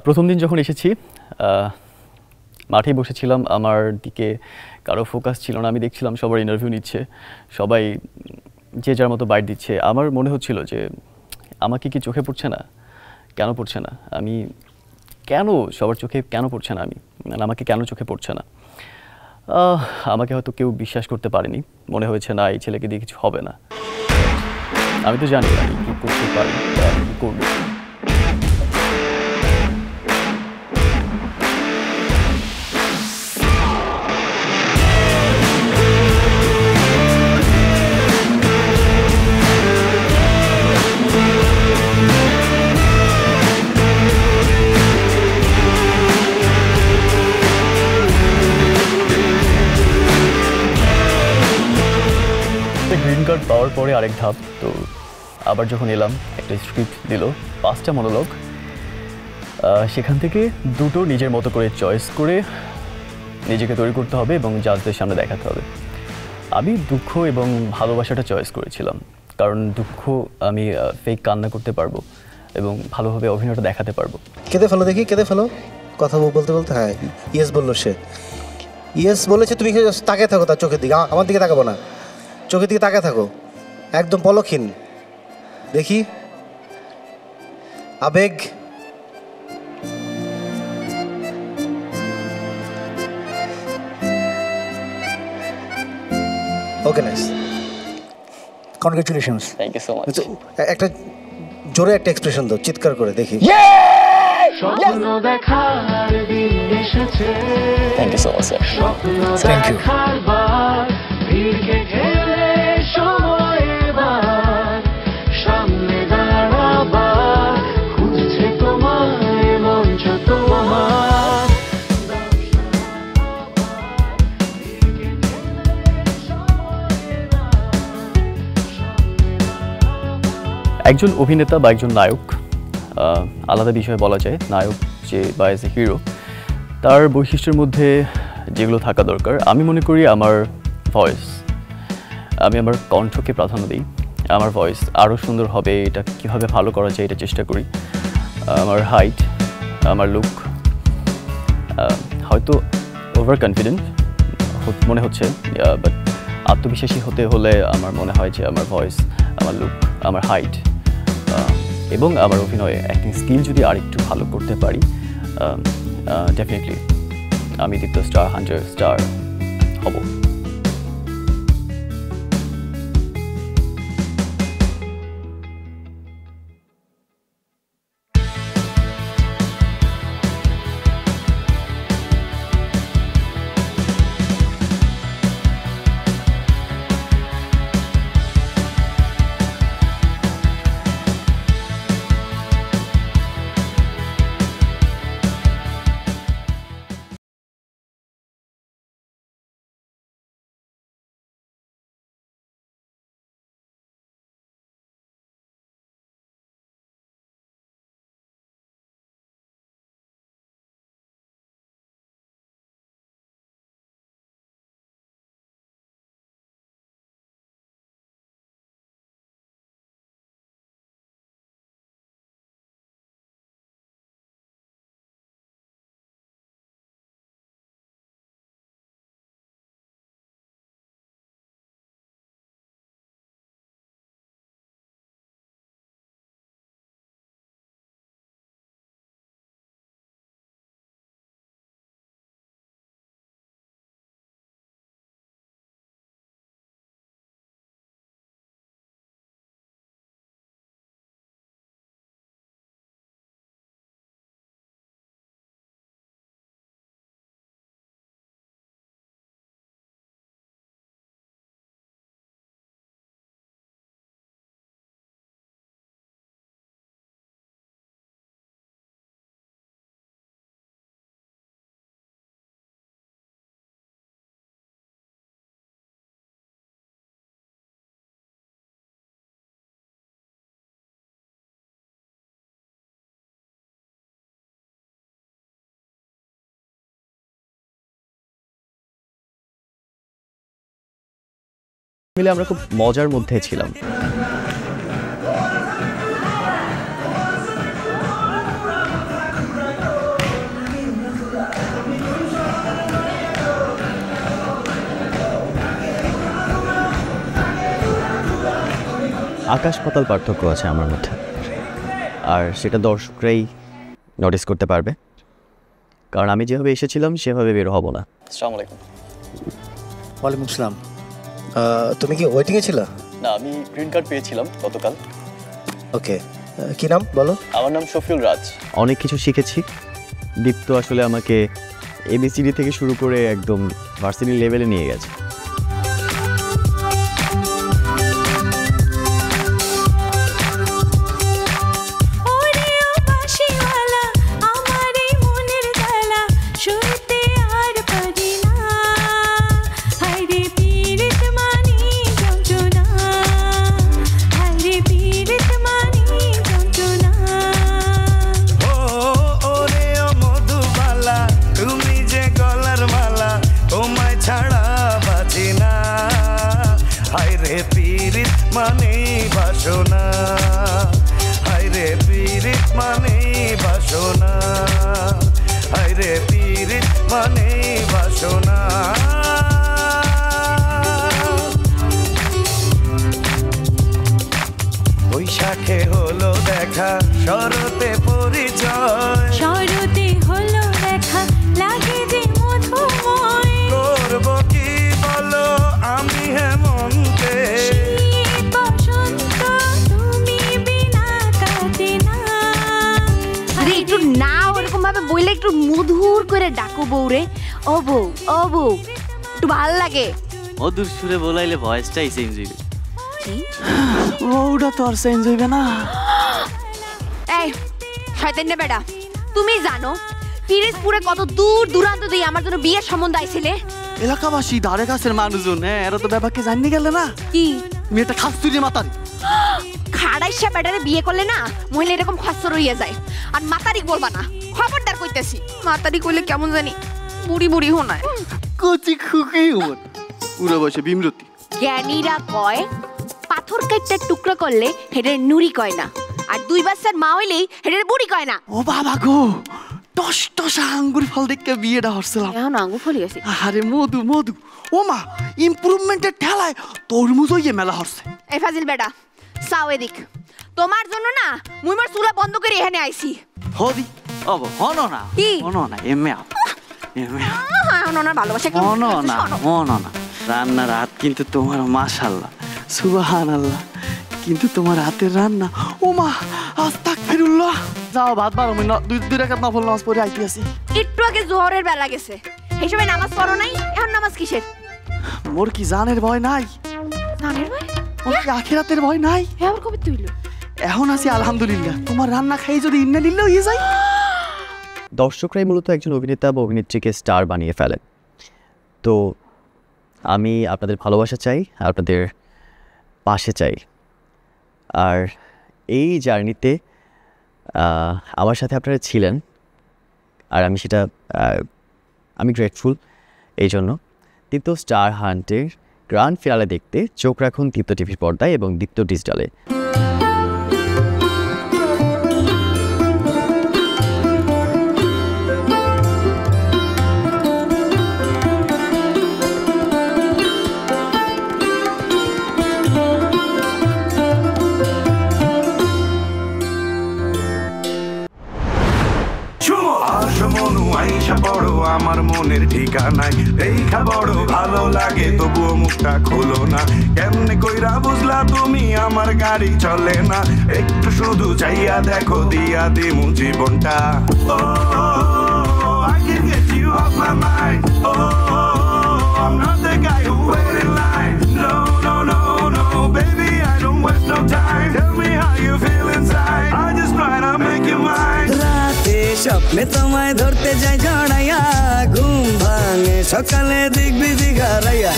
প্রথম দিন যখন এসেছি মাঠেই বসেছিলাম, আমার দিকে কারো ফোকাস ছিল না। আমি দেখছিলাম সবার ইন্টারভিউ নিচ্ছে, সবাই যে যার মতো বাইট দিচ্ছে। আমার মনে হচ্ছিল যে আমাকে কি চোখে পড়ছে না, কেন পড়ছে না, আমি কেন সবার চোখে কেন পড়ছে না, আমি মানে আমাকে কেন চোখে পড়ছে না। আমাকে হয়তো কেউ বিশ্বাস করতে পারেনি, মনে হয়েছে না এই ছেলেকে দিয়ে কিছু হবে না। আমি তো জানি আমি কী করতে পারি বা কী করবো। গ্রিন কার্ড পাওয়ার পরে আরেক ধাপ, তো আবার যখন এলাম একটা স্ক্রিপ্ট দিল 5টা মনোলগ, সেখান থেকে দুটো নিজের মতো করে চয়েস করে নিজেকে তৈরি করতে হবে এবং জাজদের সামনে দেখাতে হবে। আমি দুঃখ এবং ভালোবাসাটা চয়েস করেছিলাম, কারণ দুঃখ আমি ফেক কান্না করতে পারবো এবং ভালোভাবে অভিনয়টা দেখাতে পারবো। কেঁদে ফেলো দেখি, কেঁদে ফেলো। কথা বলতে বলতে হ্যাঁ ইয়েস বললো সে, ইয়েস বলেছে। তুমি তাকিয়ে থাকো তার চোখের দিকে, আমার দিকে তাকাবো না, চোখের দিকে তাকিয়ে থাকো, একদম পলকহীন। দেখি আবেগ, okay nice, congratulations. Thank you so much. একটা জোরে একটা এক্সপ্রেশন দাও, চিৎকার করে দেখি। স্বপ্ন দেখার দিন এসেছে, thank you so much sir. Thank you. ভিড়কে ঠেলে সময় এবার সামনে দাঁড়াবার, খুঁজছে তোমায় মঞ্চ তোমার। একজন অভিনেতা বা একজন নায়ক আলাদা বিষয় বলা যায়। নায়ক যে বা এজ এ হিরো, তার বৈশিষ্ট্যের মধ্যে যেগুলো থাকা দরকার, আমি মনে করি আমার ভয়েস, আমি আমার কণ্ঠকে প্রাধান্য দিই। আমার ভয়েস আরও সুন্দর হবে, এটা কীভাবে ভালো করা যায় এটা চেষ্টা করি। আমার হাইট, আমার লুক, হয়তো ওভার কনফিডেন্ট মনে হচ্ছে, বাট আত্মবিশ্বাসী হতে হলে আমার মনে হয় যে আমার ভয়েস, আমার লুক, আমার হাইট এবং আমার অভিনয়ে অ্যাক্টিং স্কিল যদি আরেকটু ভালো করতে পারি, ডেফিনেটলি আমি দীপ্ত স্টার 100 স্টার হব। মিলে আমরা খুব মজার মধ্যে ছিলাম। আকাশ পাতাল পার্থক্য আছে আমার মধ্যে, আর সেটা দর্শকরাই নোটিস করতে পারবে, কারণ আমি যেভাবে এসেছিলাম সেভাবে বের হব না। আসসালামু আলাইকুম। ওয়ালাইকুম আসসালাম। তুমি কি ওয়েটিংয়ে ছিল? না, আমি গ্রিন কার্ড পেয়েছিলাম গতকাল। ওকে, কি নাম বলো? আমার নাম শফিউল রাজ। অনেক কিছু শিখেছি। দীপ্ত আসলে আমাকে এবিসিডি থেকে শুরু করে একদম ভার্সিটি লেভেলে নিয়ে গেছে। মানে বাসনা, হায়রে পীড়িত মানে বাসনা, হায়রে পীড়িত মানে বাসনা। বৈশাখে হলো দেখা, শরতে পরিচয়, শরতে হলো দেখা, লাগে যে মধুময়। করব কি বলো আমি হেমন্তে, একটু না ওরকম ভাবে বললে একটু মধুর করে ডাকো বউরে, ও বউ ও বউ, একটু ভাল লাগে। মধুর সুরে বলাইলে ভয়েসটাই চেঞ্জ হইবে। ওটা তো আর চেঞ্জ হইবে না। এই শয়তানে বেটা, তুমি জানো পিরিজপুরে কত দূর দূরান্ত দিয়ে আমার জন্য বিয়ের সম্বন্ধ আইছিলে? এলাকাবাসী ধারে কাছের মানুষজন, হ্যাঁ এরা তো ব্যাপারকে জানি গেলে না। কি মেয়েটা খাস্তুরি মাতারি খাড়াইশা বেটারে বিয়ে করলে না মহিলা এরকম খসর হইয়া যায়। আর মাতারি বলবা না, খবরদার কইতেছি। মাতারি কইলে কেমন জানি বুড়ি বুড়ি হোনায়। কচি খুকি ওর পুরো বসে বিমরতি। জ্ঞানীরা কয় পাথর কাইটটা টুকরা করলে হেডের নুরি কয় না, আর 2 বাচ্চার মা হইলেই হেডের বুড়ি কয় না। ও বাবা গো, টস টসা আঙ্গুর ফল দেখে বিয়েটা হচ্ছিলাম। এখন আঙ্গুর ফলি আছে। আরে মধু মধু, ও মা ইমপ্রুভমেন্টের ঠেলায় তরমুজ হইয়ে মেলা হচ্ছে। এই ফাজিল বেটা সাও এদিক, তোমার জন্য না মুই মোর চুলা বন্ধ করে এখানে আইছি। হদি অব হনো না, কি হনো না, এমে এমে ওনার ভালোবাসা কি হনো না, হনো না। রান্নার হাত কিন্তু তোমার মাশাআল্লাহ সুবহানাল্লাহ, কিন্তু তোমার হাতের রান্না ও মা আস্তাগফিরুল্লাহ। যাও ভাত বারো মিনিট দুই রাকাত নফল নামাজ পড়ে আইতে আসি। একটু আগে জোহরের বেলা গেছে, এই সময় নামাজ পড়ো নাই? এখন নামাজ কিসের? মোর কি জানের ভয় নাই? জানের ভয়? মোর কি আখিরাতের ভয় নাই? এবার কবে তুইলো? এখন আছি আলহামদুলিল্লাহ, তোমার রান্না খাই যদি ইন্নালিল্লাহ হয়ে যায়। দর্শকরাই মূলত একজন অভিনেতা বা অভিনেত্রীকে স্টার বানিয়ে ফেলেন। তো আমি আপনাদের ভালোবাসা চাই, আপনাদের পাশে চাই। আর এই জার্নিতে আমার সাথে আপনারা ছিলেন, আর আমি সেটা আমি গ্রেটফুল এই জন্য। দীপ্ত স্টার হান্টের গ্র্যান্ড ফিনালে দেখতে চোখ রাখুন দীপ্ত টিভির পর্দায় এবং দীপ্ত ডিজিটালে। আমার মনের ঠিকানায় দেখা বড় ভালো লাগে, তবুও মুখটা খোলো না। কেমনে কইরা বুঝলা তুমি আমার গাড়ি চলে না? একটু শুধু চাইয়া দেখো, দিয়া দিমু জীবনটা। I can get you off my mind. I'm not the guy who wait in line. No, no, no, no, baby, I don't waste no time. Tell me how you feel inside. I just try to make you mine. রাতে স্বপ্নে তোমায় ধরতে যাই জড়াইয়া, ঘুম ভাঙে সকালে দেখবি দিঘারাইয়া।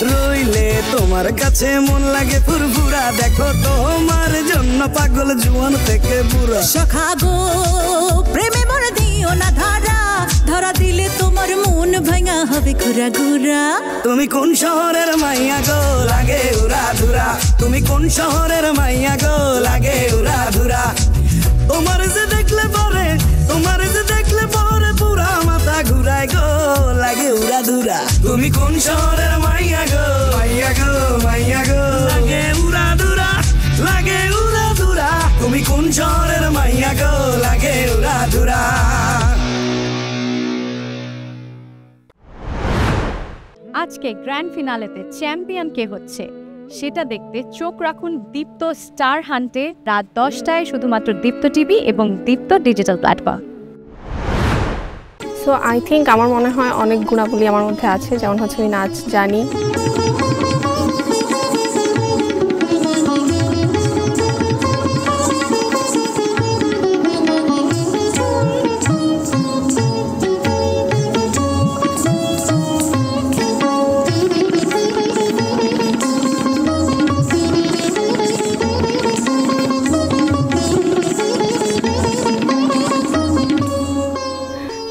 রইলে তোমার কাছে মন লাগে ফুরফুরা, দেখো তোমার জন্য পাগল জুয়ান থেকে বুড়া। সখা গো প্রেমে মন দিও না ধরা, ধরা দিলে তোমার মন ভাঙা হবে ঘুরা ঘুরা। তুমি কোন শহরের মাইয়া গো, লাগে উড়া ধুরা? তুমি কোন শহরের মাইয়া গো, লাগে উড়া ধুরা? তোমার যে দেখলে পরে, তোমার যে দেখলে পরে পুরা মাথা ঘুরায় গো, লাগে উড়া ধুরা। তুমি কোন শহরের মাইয়া গো, মাইয়া গো, মাইয়া গো, লাগে উড়া ধুরা, লাগে আজকে গ্র্যান্ড ফিনালেতে চ্যাম্পিয়ন কে হচ্ছে সেটা দেখতে চোখ রাখুন দীপ্ত স্টার হান্টে রাত 10টায় শুধুমাত্র দীপ্ত টিভি এবং Deepto digital platform. So I think আমার মনে হয় অনেক গুণাবলী আমার মধ্যে আছে, যেমন হচ্ছে আমি নাচ জানি,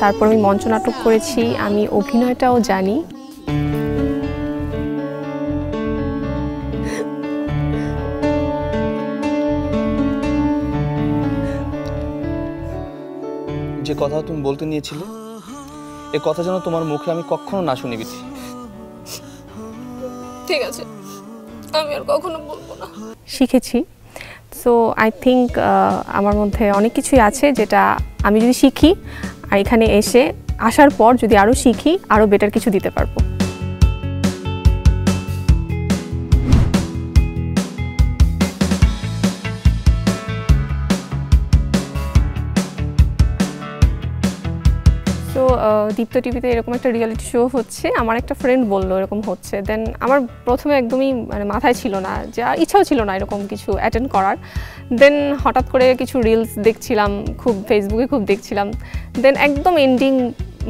তারপর আমি মঞ্চনাটক করেছি, আমি অভিনয়টাও জানি। যে কথা তুমি বলতে নিয়েছিলে এ কথা যেন তোমার মুখে আমি কখনো না শুনি বিথি। ঠিক আছে, আমি আর কখনো বলবো না। শিখেছি। সো আই থিঙ্ক আমার মধ্যে অনেক কিছুই আছে যেটা আমি যদি শিখি আর এখানে আসার পর যদি আরও শিখি আরও বেটার কিছু দিতে পারবো। তো দীপ্ত টিভিতে এরকম একটা রিয়েলিটি শো হচ্ছে, আমার একটা ফ্রেন্ড বললো এরকম হচ্ছে। দেন আমার প্রথমে একদমই মানে মাথায় ছিল না, যে ইচ্ছাও ছিল না এরকম কিছু অ্যাটেন্ড করার। দেন হঠাৎ করে কিছু রিলস দেখছিলাম, খুব ফেসবুকে খুব দেখছিলাম। দেন একদম এন্ডিং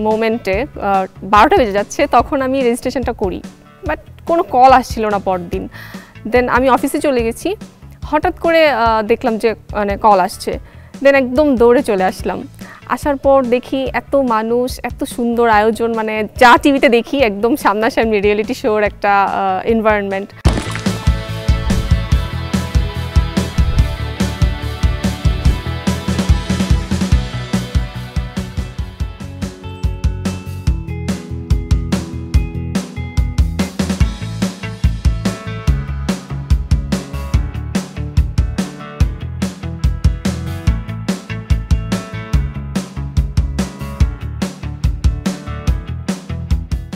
মোমেন্টে 12টা বেজে যাচ্ছে, তখন আমি রেজিস্ট্রেশনটা করি, বাট কোনো কল আসছিল না পরদিন। দেন আমি অফিসে চলে গেছি, হঠাৎ করে দেখলাম যে মানে কল আসছে। দেন একদম দৌড়ে চলে আসলাম। আসার পর দেখি এত মানুষ, এত সুন্দর আয়োজন, মানে যা টিভিতে দেখি একদম সামনাসামনি রিয়েলিটি শোর একটা এনভায়রনমেন্ট।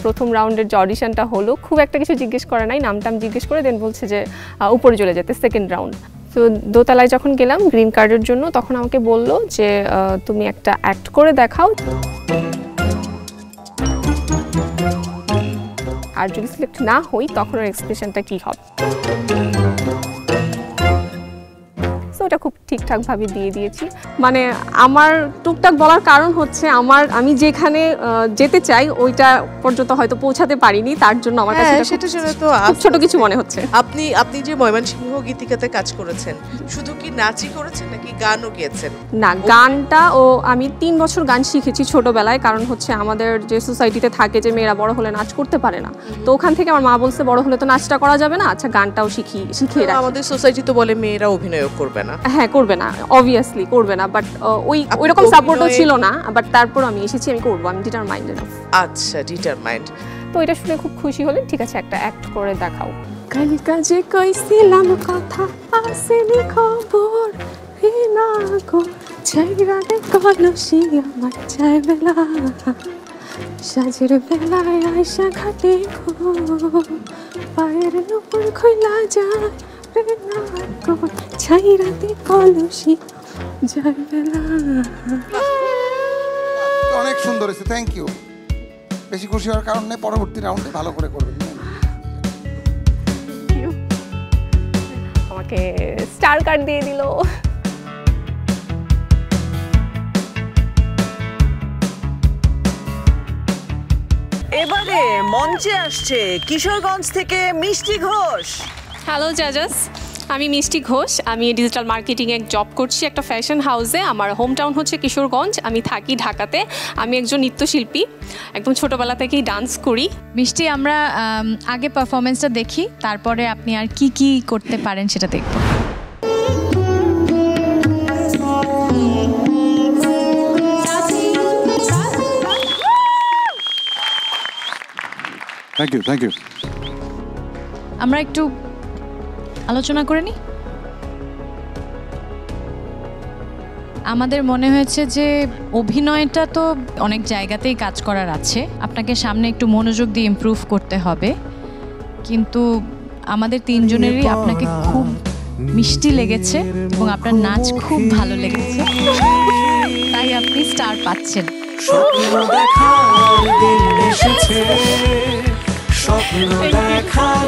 প্রথম রাউন্ডের যে অডিশনটা হলো, খুব একটা কিছু জিজ্ঞেস করে নাই, নামটাম জিজ্ঞেস করে দেন বলছে যে উপরে চলে যেতে, সেকেন্ড রাউন্ড। তো দোতলায় যখন গেলাম গ্রিন কার্ডের জন্য, তখন আমাকে বললো যে তুমি একটা অ্যাক্ট করে দেখাও, আর যদি সিলেক্ট না হই তখন ওর এক্সপ্রেশনটা কী হবে। সো ওটা খুব ঠিকঠাকভাবে দিয়ে দিয়েছি। মানে আমার টুকটাক বলার কারণ হচ্ছে আমি যেখানে যেতে চাই ওইটা পর্যন্ত হয়তো পৌঁছাতে পারিনি, তার জন্য আমার কাছে সেটা তো ছোট কিছু মনে হচ্ছে। আপনি যে ময়মনসিংহ গীতিকাতে কাজ করেছেন, শুধু কি নাচই করেছেন নাকি গানও গেয়েছেন? না, গানটা আমি 3 বছর গান শিখেছি ছোটবেলায়, কারণ হচ্ছে আমাদের যে সোসাইটিতে থাকে যে মেয়েরা বড় হলে নাচ করতে পারে না, তো ওখান থেকে আমার মা বলছে বড় হলে তো নাচটা করা যাবে না, আচ্ছা গানটাও শিখিয়ে রাখি। আমাদের সোসাইটি তো বলে মেয়েরা অভিনয় করবে না। হ্যাঁ, করবে না, অবভিয়াসলি করবে না, বাট ওইরকম সাপোর্টও ছিল না। বাট তারপর আমি এসেছি, আমি করবো, আমি ডিটারমাইন্ড এনাফ। আচ্ছা, ডিটারমাইন্ড। তো এটা শুনে খুব খুশি হলেন। ঠিক আছে, একটা অ্যাক্ট করে দেখাও। কালি কাজে কইছিলাম কথা, আসেনি খবর, হে না গো চাইরারে কলসি আমার চাই বেলা, সাজের বেলায় আয়সা ঘাটে গো, পায়ের নপুর খইলা যায় রে না গো চাইরাতে কলসি যায় বেলা। অনেক সুন্দর হয়েছে, থ্যাংক ইউ। বেশি খুশি হওয়ার কারণ নেই, পরবর্তী রাউন্ডে ভালো করে করবেন। আমাকে স্টার কার্ড দিয়ে দিল। এবারে মঞ্চে আসছে কিশোরগঞ্জ থেকে মিষ্টি ঘোষ। হ্যালো জাজাস, আমি মিষ্টি ঘোষ। আমি ডিজিটাল মার্কেটিংয়ে জব করছি একটা ফ্যাশন হাউসে। আমার হোম টাউন হচ্ছে কিশোরগঞ্জ, আমি থাকি ঢাকাতে। আমি একজন নৃত্যশিল্পী, একদম ছোটোবেলা থেকেই ডান্স করি। মিষ্টি, আমরা আগে পারফরমেন্সটা দেখি, তারপরে আপনি আর কি কি করতে পারেন সেটা দেখব। Thank you. আমরা একটু আলোচনা করে নিই। আমাদের মনে হয়েছে যে অভিনয়টা তো অনেক জায়গাতেই কাজ করার আছে, আপনাকে সামনে একটু মনোযোগ দিয়ে ইমপ্রুভ করতে হবে, কিন্তু আমাদের তিনজনেরই আপনাকে খুব মিষ্টি লেগেছে এবং আপনার নাচ খুব ভালো লেগেছে, তাই আপনি স্টার পাচ্ছেন। স্বপ্ন দেখার দিন এসেছে, স্বপ্ন দেখার।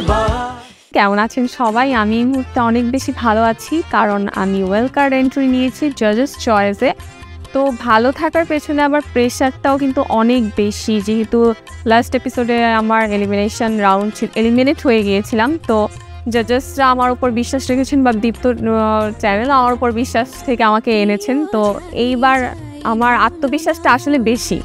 কেমন আছেন সবাই? আমি এই মুহূর্তে অনেক বেশি ভালো আছি, কারণ আমি ওয়েল কার্ড এন্ট্রি নিয়েছি জাজেস চয়েসে। তো ভালো থাকার পেছনে আবার প্রেশারটাও কিন্তু অনেক বেশি, যেহেতু লাস্ট এপিসোডে আমার এলিমিনেশন রাউন্ড ছিল, এলিমিনেট হয়ে গিয়েছিলাম। তো জাজেসরা আমার উপর বিশ্বাস রেখেছেন, বা দীপ্ত চ্যানেল আমার উপর বিশ্বাস থেকে আমাকে এনেছেন। তো এইবার আমার আত্মবিশ্বাসটা আসলে বেশি।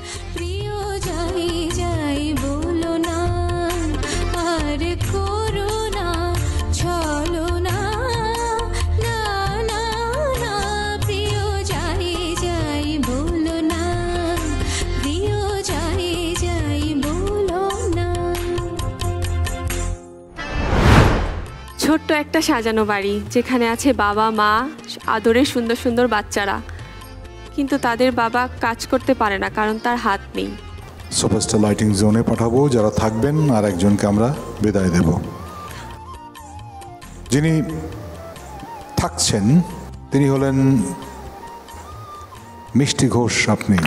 ছোট্ট একটা সাজানো বাড়ি, যেখানে আছে বাবা মা, আদরের সুন্দর সুন্দর বাচ্চারা, কিন্তু তাদের বাবা কাজ করতে পারে না কারণ তার হাত নেই। সুপারস্টার লাইটিং জোনে পাঠাবো যারা থাকবেন, আর একজনকে আমরা বিদায় দেব। যিনি থাকছেন তিনি হলেন মিষ্টি ঘোষ। আপনি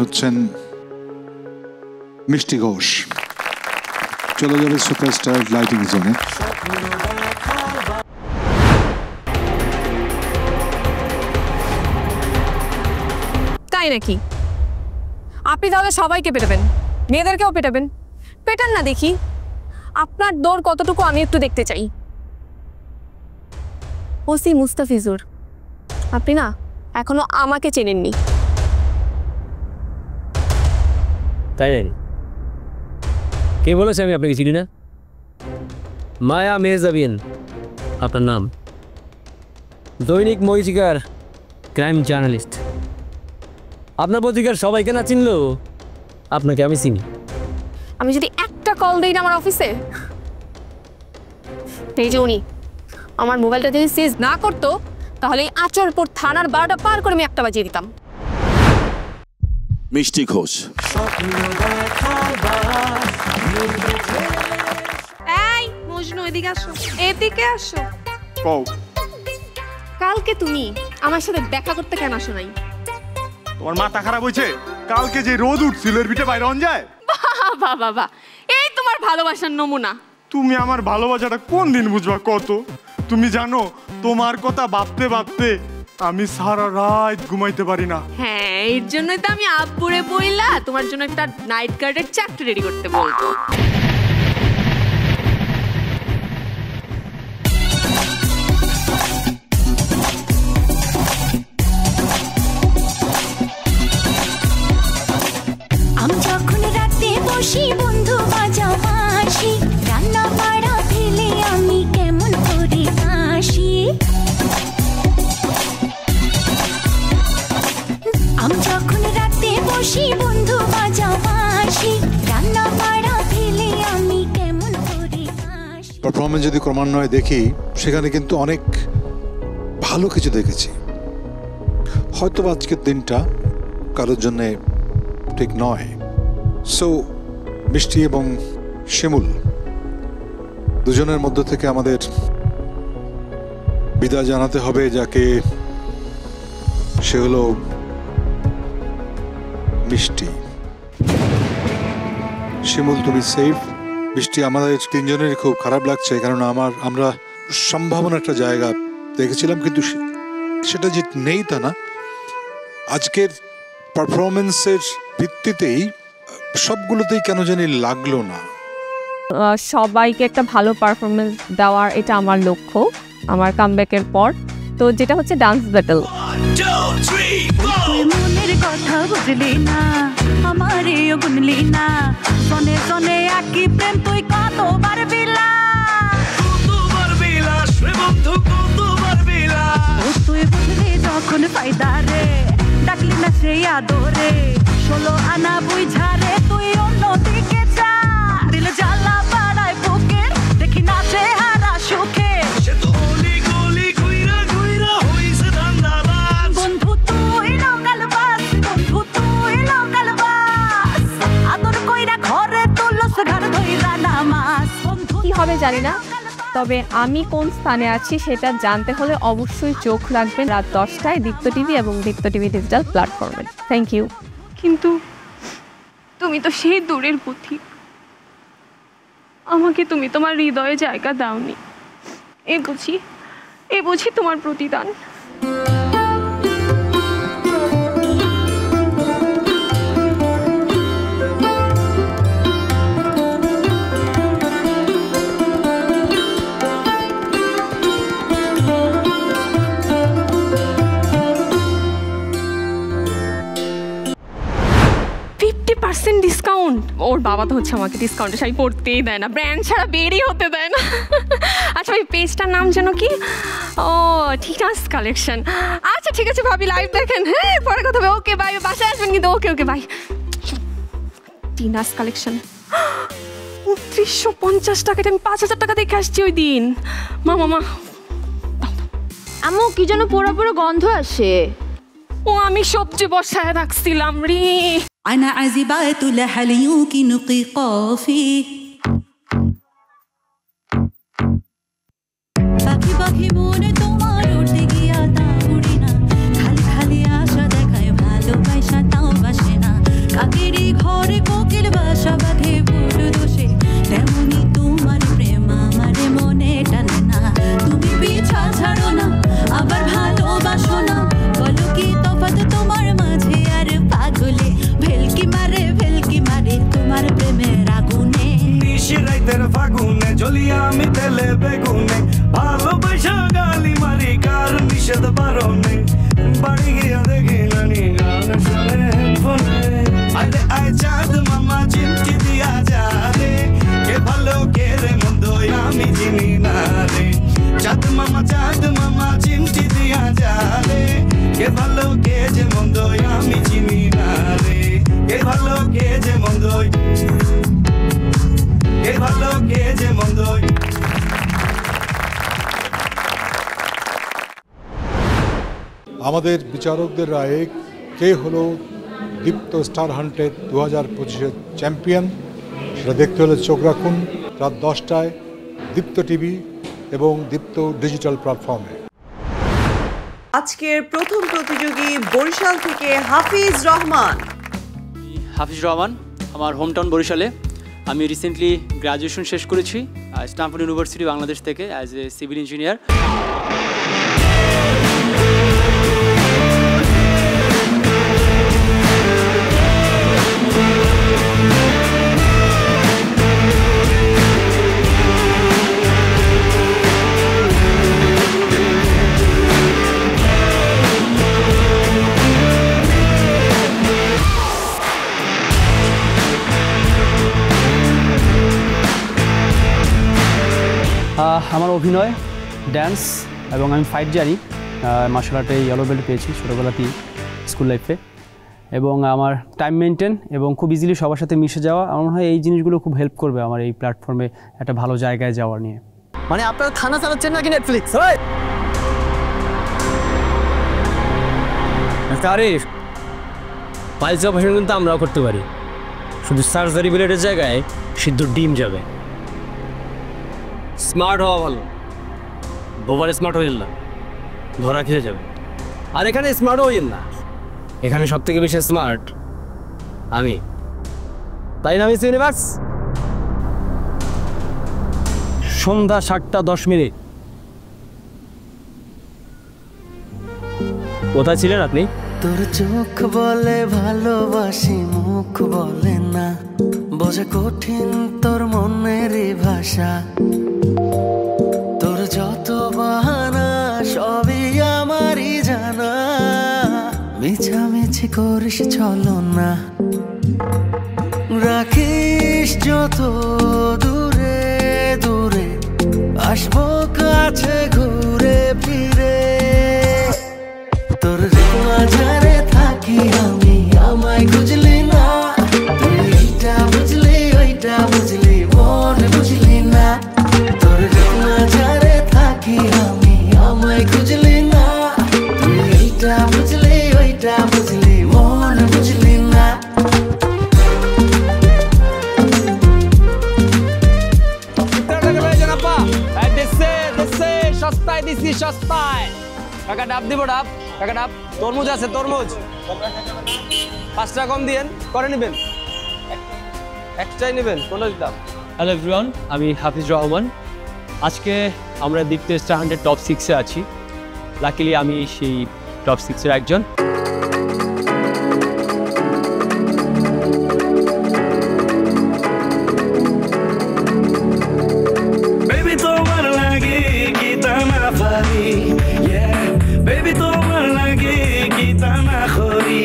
হচ্ছেন মিষ্টি ঘোষ, চলে যাবে সুপারস্টার লাইটিং জোনে। তাই নাকি? আপনি তাহলে সবাইকে পেটাবেন, মেয়েদেরকেও পেটাবেন? পেটান না দেখি, আপনার দৌড় কতটুকু আমি একটু দেখতে চাই। ওসি মুস্তাফিজুর, আপনি না এখনো আমাকে চেনেননি। তাই জানি? কে বলেছে আমি আপনাকে চিনি না? মায়া মেহজাবিন আপনার নাম, দৈনিক মরিচিকার ক্রাইম জার্নালিস্ট। আপনার পত্রিকার সবাইকে না চিনলেও আপনাকে আমি চিনি। আমি যদি একটা কল দিই না আমার অফিসে, এই যে উনি আমার মোবাইলটা যদি সিজ না করতো, তাহলে এই আচরপুর থানার 12টা পার করে আমি 1টা বাজিয়ে দিতাম। মিষ্টি ঘোষ। এই মজনু, এদিকে আসো, এদিকে আসো। কও, কালকে তুমি আমার সাথে দেখা করতে কেন আসো নাই? তোমার মাথা খারাপ হয়েছে? কালকে যে রোদ উঠছিল এর ভিতরে বাইরে অন যায়? বাবা বাবা, এই তোমার ভালোবাসার নমুনা। তুমি আমার ভালোবাসাটা কোন দিন বুঝবা কত? তুমি জানো তোমার কথা ভাবতে ভাবতে আমি সারা রাত ঘুমাইতে পারি না। হ্যাঁ, এর জন্যই তো আমি আব্বুরে বইলা তোমার জন্য একটা নাইট গার্ডের চাকরি রেডি করতে বলবো। আমি যখন রাতে বসি বন্ধু বাজাও বাঁশি, রান্না বাড়া ফেলে আমি কেমন করে আসি। পারফরমেন্স যদি ক্রমান্বয়ে দেখি সেখানে কিন্তু অনেক ভালো কিছু দেখেছি। হয়তো আজকের দিনটা কারোর জন্যে ঠিক নয়। সো মিষ্টি এবং শিমুল দুজনের মধ্য থেকে আমাদের বিদায় জানাতে হবে, যাকে সে হলো মিষ্টি। শিমুল তুমি সেফ। মিষ্টি আমাদের তিনজনেরই খুব খারাপ লাগছে, কারণ আমরা সম্ভাবনা একটা জায়গা দেখেছিলাম, কিন্তু সেটা যে নেই তা না। আজকের পারফরমেন্সের ভিত্তিতেই সবগুলোতেই কেন জানি লাগলো না। সবাইকে একটা ভালো পারফরমেন্স দেওয়ার এটা আমার লক্ষ্য আমার কামব্যাকের পর। তো যেটা হচ্ছে ডান্স ব্যাটল। মনের কথা বুঝলি না আমারে গুনলি না সনে সনে একই প্রেম তুই কতবার বিলা তুই বুঝলি যখন ফায়দা রে ডাকলি না সেই আদরে 16 আনা বুঝারে তুই অন্যদিকে যা দিল জ্বালা বাড়ায় বুকের দেখি না চেহারা সুখে বন্ধু তুই লোকাল বাস বন্ধু তুই লোকাল বাস আদর কইরা ঘরে তুলস ঘর ধইরা নামাজ কি হবে জানি না, তবে আমি কোন স্থানে আছি সেটা জানতে হলে অবশ্যই চোখ রাখবেন রাত 10টায় দীপ্ত টিভি এবং দীপ্ত টিভি ডিজিটাল প্ল্যাটফর্মে। Thank you. কিন্তু তুমি তো সেই দূরের পথিক, আমাকে তুমি তোমার হৃদয়ে জায়গা দাওনি। এ বুঝি তোমার প্রতিদান। 50% ডিসকাউন্ট। ওর বাবা তো হচ্ছে আমাকে ডিসকাউন্টে শাড়ি পরতেই দেয় না, ব্র্যান্ড ছাড়া বেরই হতে দেয় না। আচ্ছা ওই পেজটার নাম যেন কি? ও টিনাস কালেকশন। আচ্ছা ঠিক আছে ভাবি, লাইভ দেখেন। হ্যাঁ পরে কথা হবে। ওকে বাই, বাসায় আসবেন কিন্তু। Okay bye. টিনাস কালেকশন 2950 টাকাটা আমি 5000 টাকা দেখে আসছি ওই দিন। মা আম্মু কি যেন পোড়া পোড়া গন্ধ আসে। ও আমি সবজি বসায় রাখছিলাম রে। أنا عزبات لحل يمكن قافي পাখি পাখি মনে তোমার উঠে গিয়া তা উড়ি না খালি খালি আশা দেখায় ভালোবাসা তাও বাসে না কাকেরই ঘরে কোকিল বাসা বাঁধে বড় দোষে তেমনি তোমার প্রেম আমার মনে টানে না তুমি পিছা ছাড়ো না আবার ভালোবাসো না বলো কি তফাৎ তোমার মাঝে আর পাগলে ভেলকি মারে তোমার প্রেমের আগুনে নিশিরাইতের ফাগুনে জ্বলিয়া আমি তেলে বেগুনে ভালোবাসা গালি মারি কার নিষেধ বারণে বাড়ি গিয়া দেখি নানি গান শুনে হেডফোনে আরে আয় চাঁদ মামা চিমটি দিয়া যা রে কে ভালো কে রে মন্দ আমি চিনি না রে চাঁদ মামা চিমটি দিয়া যা রে কে ভালো কে যে মন্দ আমি চিনি না রে কে ভালো কে যে মন্দ কে ভালো কে যে মন্দ। আমাদের বিচারকদের রায়ে কে হলো দীপ্ত স্টার হান্টের 2025-এর চ্যাম্পিয়ন সেটা দেখতে হলে চোখ রাখুন রাত 10টায় দীপ্ত টিভি এবং দীপ্ত ডিজিটাল প্ল্যাটফর্মে। আজকের প্রথম প্রতিযোগী বরিশাল থেকে হাফিজ রহমান। হাফিজ রহমান, আমার হোমটাউন বরিশালে। আমি রিসেন্টলি গ্র্যাজুয়েশন শেষ করেছি স্ট্যানফোর্ড ইউনিভার্সিটি বাংলাদেশ থেকে অ্যাজ এ সিভিল ইঞ্জিনিয়ার। আমার অভিনয়, ড্যান্স এবং আমি ফাইট জানি। মার্শাল আর্টে ইয়েলো বেল্ট পেয়েছি ছোটোবেলাতেই স্কুল লাইফে, এবং আমার টাইম মেনটেন এবং খুব ইজিলি সবার সাথে মিশে যাওয়া, আমার মনে হয় এই জিনিসগুলো খুব হেল্প করবে আমার এই প্ল্যাটফর্মে একটা ভালো জায়গায় যাওয়ার নিয়ে। মানে আপনারা থানা চালাচ্ছেন নাকি নেটফ্লিক্স? আরে পাইলস অপারেশন কিন্তু আমরাও করতে পারি, শুধু সার্জারি ব্লেডের জায়গায় সিদ্ধ ডিম যাবে। স্মার্ট হওয়া ভালো, ওভার স্মার্ট হইল না, ধরা খেয়ে যাবে। আর এখানে স্মার্ট হইল না, এখানে সব থেকে বেশি স্মার্ট আমি, তাই না মিস ইউনিভার্স? সন্ধ্যা 7টা 10 মিনিট। কোথায় ছিলেন আপনি? তোর চোখ বলে ভালোবাসি, মুখ বলে না, বোঝা কঠিন তোর মনের ভাষা। তোর যত বাহানা সবই আমারই জানা, মিছামিছি করিস চলো না, রাখিস যত দূরে দূরে, আসবো কাছে ঘুরে ফিরে। তোর মাঝারে থাকি আমি, আমায় খুঁজলি না, তুই এইটা বুঝলি ওইটা বুঝলি, মন বুঝলি না। তোর মাঝারে থাকি আমি, আমায় খুঁজলি না, তুই এইটা বুঝলি ওইটা বুঝলি, মন বুঝলি না। সস্তায় দিছি সস্তায়, টাকা ডাব দিব ডাব, টাকা ডাব। তরমুজ আছে তরমুজ, 5 টাকা কম দিয়েন, করে নেবেন, এক্সট্রাই নেবেন, কোনো দিতাম। হ্যালো এভরিওয়ান, আমি হাফিজ রহমান। আজকে আমরা দীপ্ত স্টার 100 টপ 6-এ আছি। লাকিলি আমি সেই টপ 6-এর একজন। Baby তোমার লাগে কি তানা ফারি, yeah. Baby তোমার লাগে কি তানা খরি,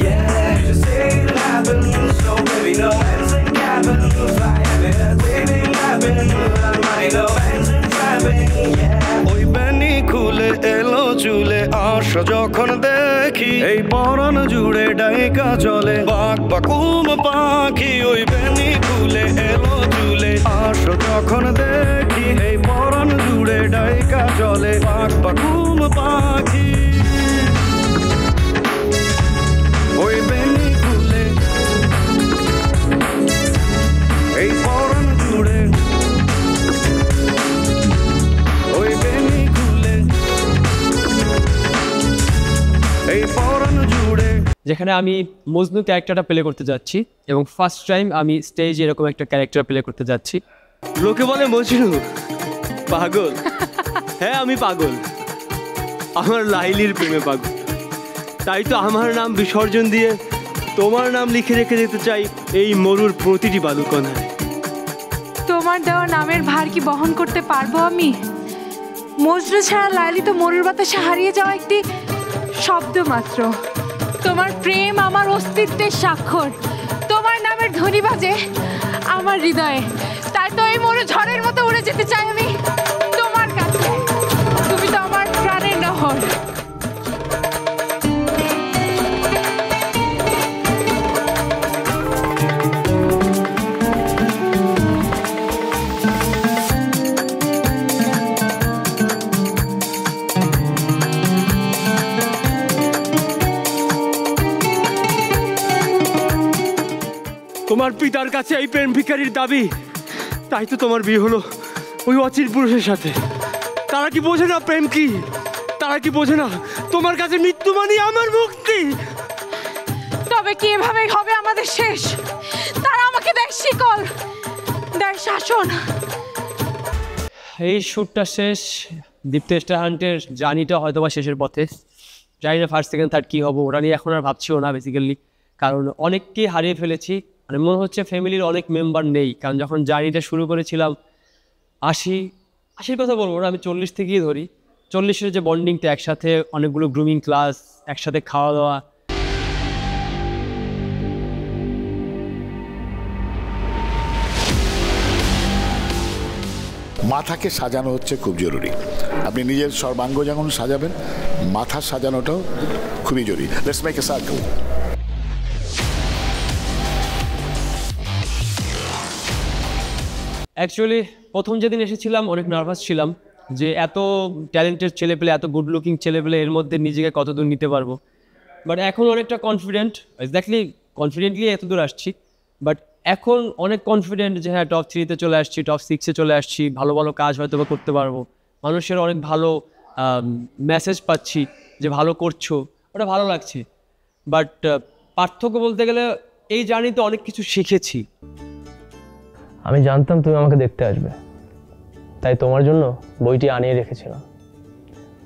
yeah. Just say it happens, so baby no hands in cabin, fly everything happen, money no hands in trapping, yeah. ওই বেনি খুলে এলো চুলে আসো যখন দেখি, এই পরন জুড়ে ডাইকা চলে বাক বাকুম পাখি। ওই বেনি খুলে এলো চুলে আসো যখন দেখি, এই পরন জুড়ে ডাইকা চলে বাক বাকুম পাখি। ওই বেনি খুলে এই পরন জুড়ে, ওই বেনি খুলে এই পরন জুড়ে। যেখানে আমি মজনু ক্যারেক্টারটা প্লে করতে যাচ্ছি এবং ফার্স্ট টাইম আমি স্টেজে এরকম একটা ক্যারেক্টার প্লে করতে যাচ্ছি। লোকে বলে মজনু পাগল, হ্যাঁ আমি পাগল, আমার লাইলির প্রেমে পাগল। তাই তো আমার নাম বিসর্জন দিয়ে তোমার নাম লিখে রেখে যেতে চাই এই মরুর প্রতিটি বালুকণায়। তোমার দেওয়া নামের ভার কি বহন করতে পারবো আমি? মজনু ছাড়া লাইলি তো মরুর বাতাসে হারিয়ে যাওয়া একটি শব্দ মাত্র। তোমার প্রেম আমার অস্তিত্বের স্বাক্ষর, তোমার নামের ধ্বনি বাজে আমার হৃদয়ে। তাই তো এই মরু ঝড়ের মতো উড়ে যেতে চাই আমি তোমার কাছে, তুমি তো আমার প্রাণের নহর। তোমার পিতার কাছে এই প্রেম ভিখারির দাবি, তাই তো তোমার বিয়ে হলো ওই অচির পুরুষের সাথে। তারা কি বোঝে না প্রেম কি? তারা কি বোঝে না তোমার কাছে মৃত্যু মানে আমার মুক্তি? তবে কি এভাবেই হবে আমাদের শেষ? তারা আমাকে দেয় শিকল, দেয় শাসন। এই শ্যুটটা শেষ, দীপ্ত স্টার 100-এর জার্নিটা হয়তো বা শেষের পথে। জানি না ফার্স্ট সেকেন্ড থার্ড কী হবো, ওটা নিয়ে এখন আর ভাবছিও না বেসিক্যালি, কারণ অনেককে হারিয়ে ফেলেছি। মানে মনে হচ্ছে ফ্যামিলির অনেক মেম্বার নেই, কারণ যখন জার্নিটা শুরু করেছিলাম 80-র কথা বলবো না, আমি 40 থেকেই ধরি। 40-এর যে বন্ডিংটা, একসাথে অনেকগুলো গ্রুমিং ক্লাস, একসাথে খাওয়া দাওয়া। মাথাকে সাজানো হচ্ছে খুব জরুরি। আপনি নিজের সর্বাঙ্গ যখন সাজাবেন, মাথা সাজানোটাও খুবই জরুরি। Let's make a circle. Actually প্রথম যেদিন এসেছিলাম অনেক নার্ভাস ছিলাম যে এত ট্যালেন্টেড ছেলেপেলে, এত গুড লুকিং ছেলেপেলে এর মধ্যে নিজেকে কতদূর নিতে পারবো। বাট এখন অনেকটা কনফিডেন্ট, এক্স্যাক্টলি কনফিডেন্টলি এত দূর আসছি। বাট এখন অনেক কনফিডেন্ট যে হ্যাঁ টপ 3-তে চলে আসছি, টপ 6-এ চলে আসছি, ভালো ভালো কাজ হয়তো বা করতে পারবো, মানুষের অনেক ভালো মেসেজ পাচ্ছি যে ভালো করছো, ওটা ভালো লাগছে। বাট পার্থক্য বলতে গেলে এই জার্নিতে অনেক কিছু শিখেছি। আমি জানতাম তুমি আমাকে দেখতে আসবে, তাই তোমার জন্য বইটি আনিয়ে রেখেছিলাম,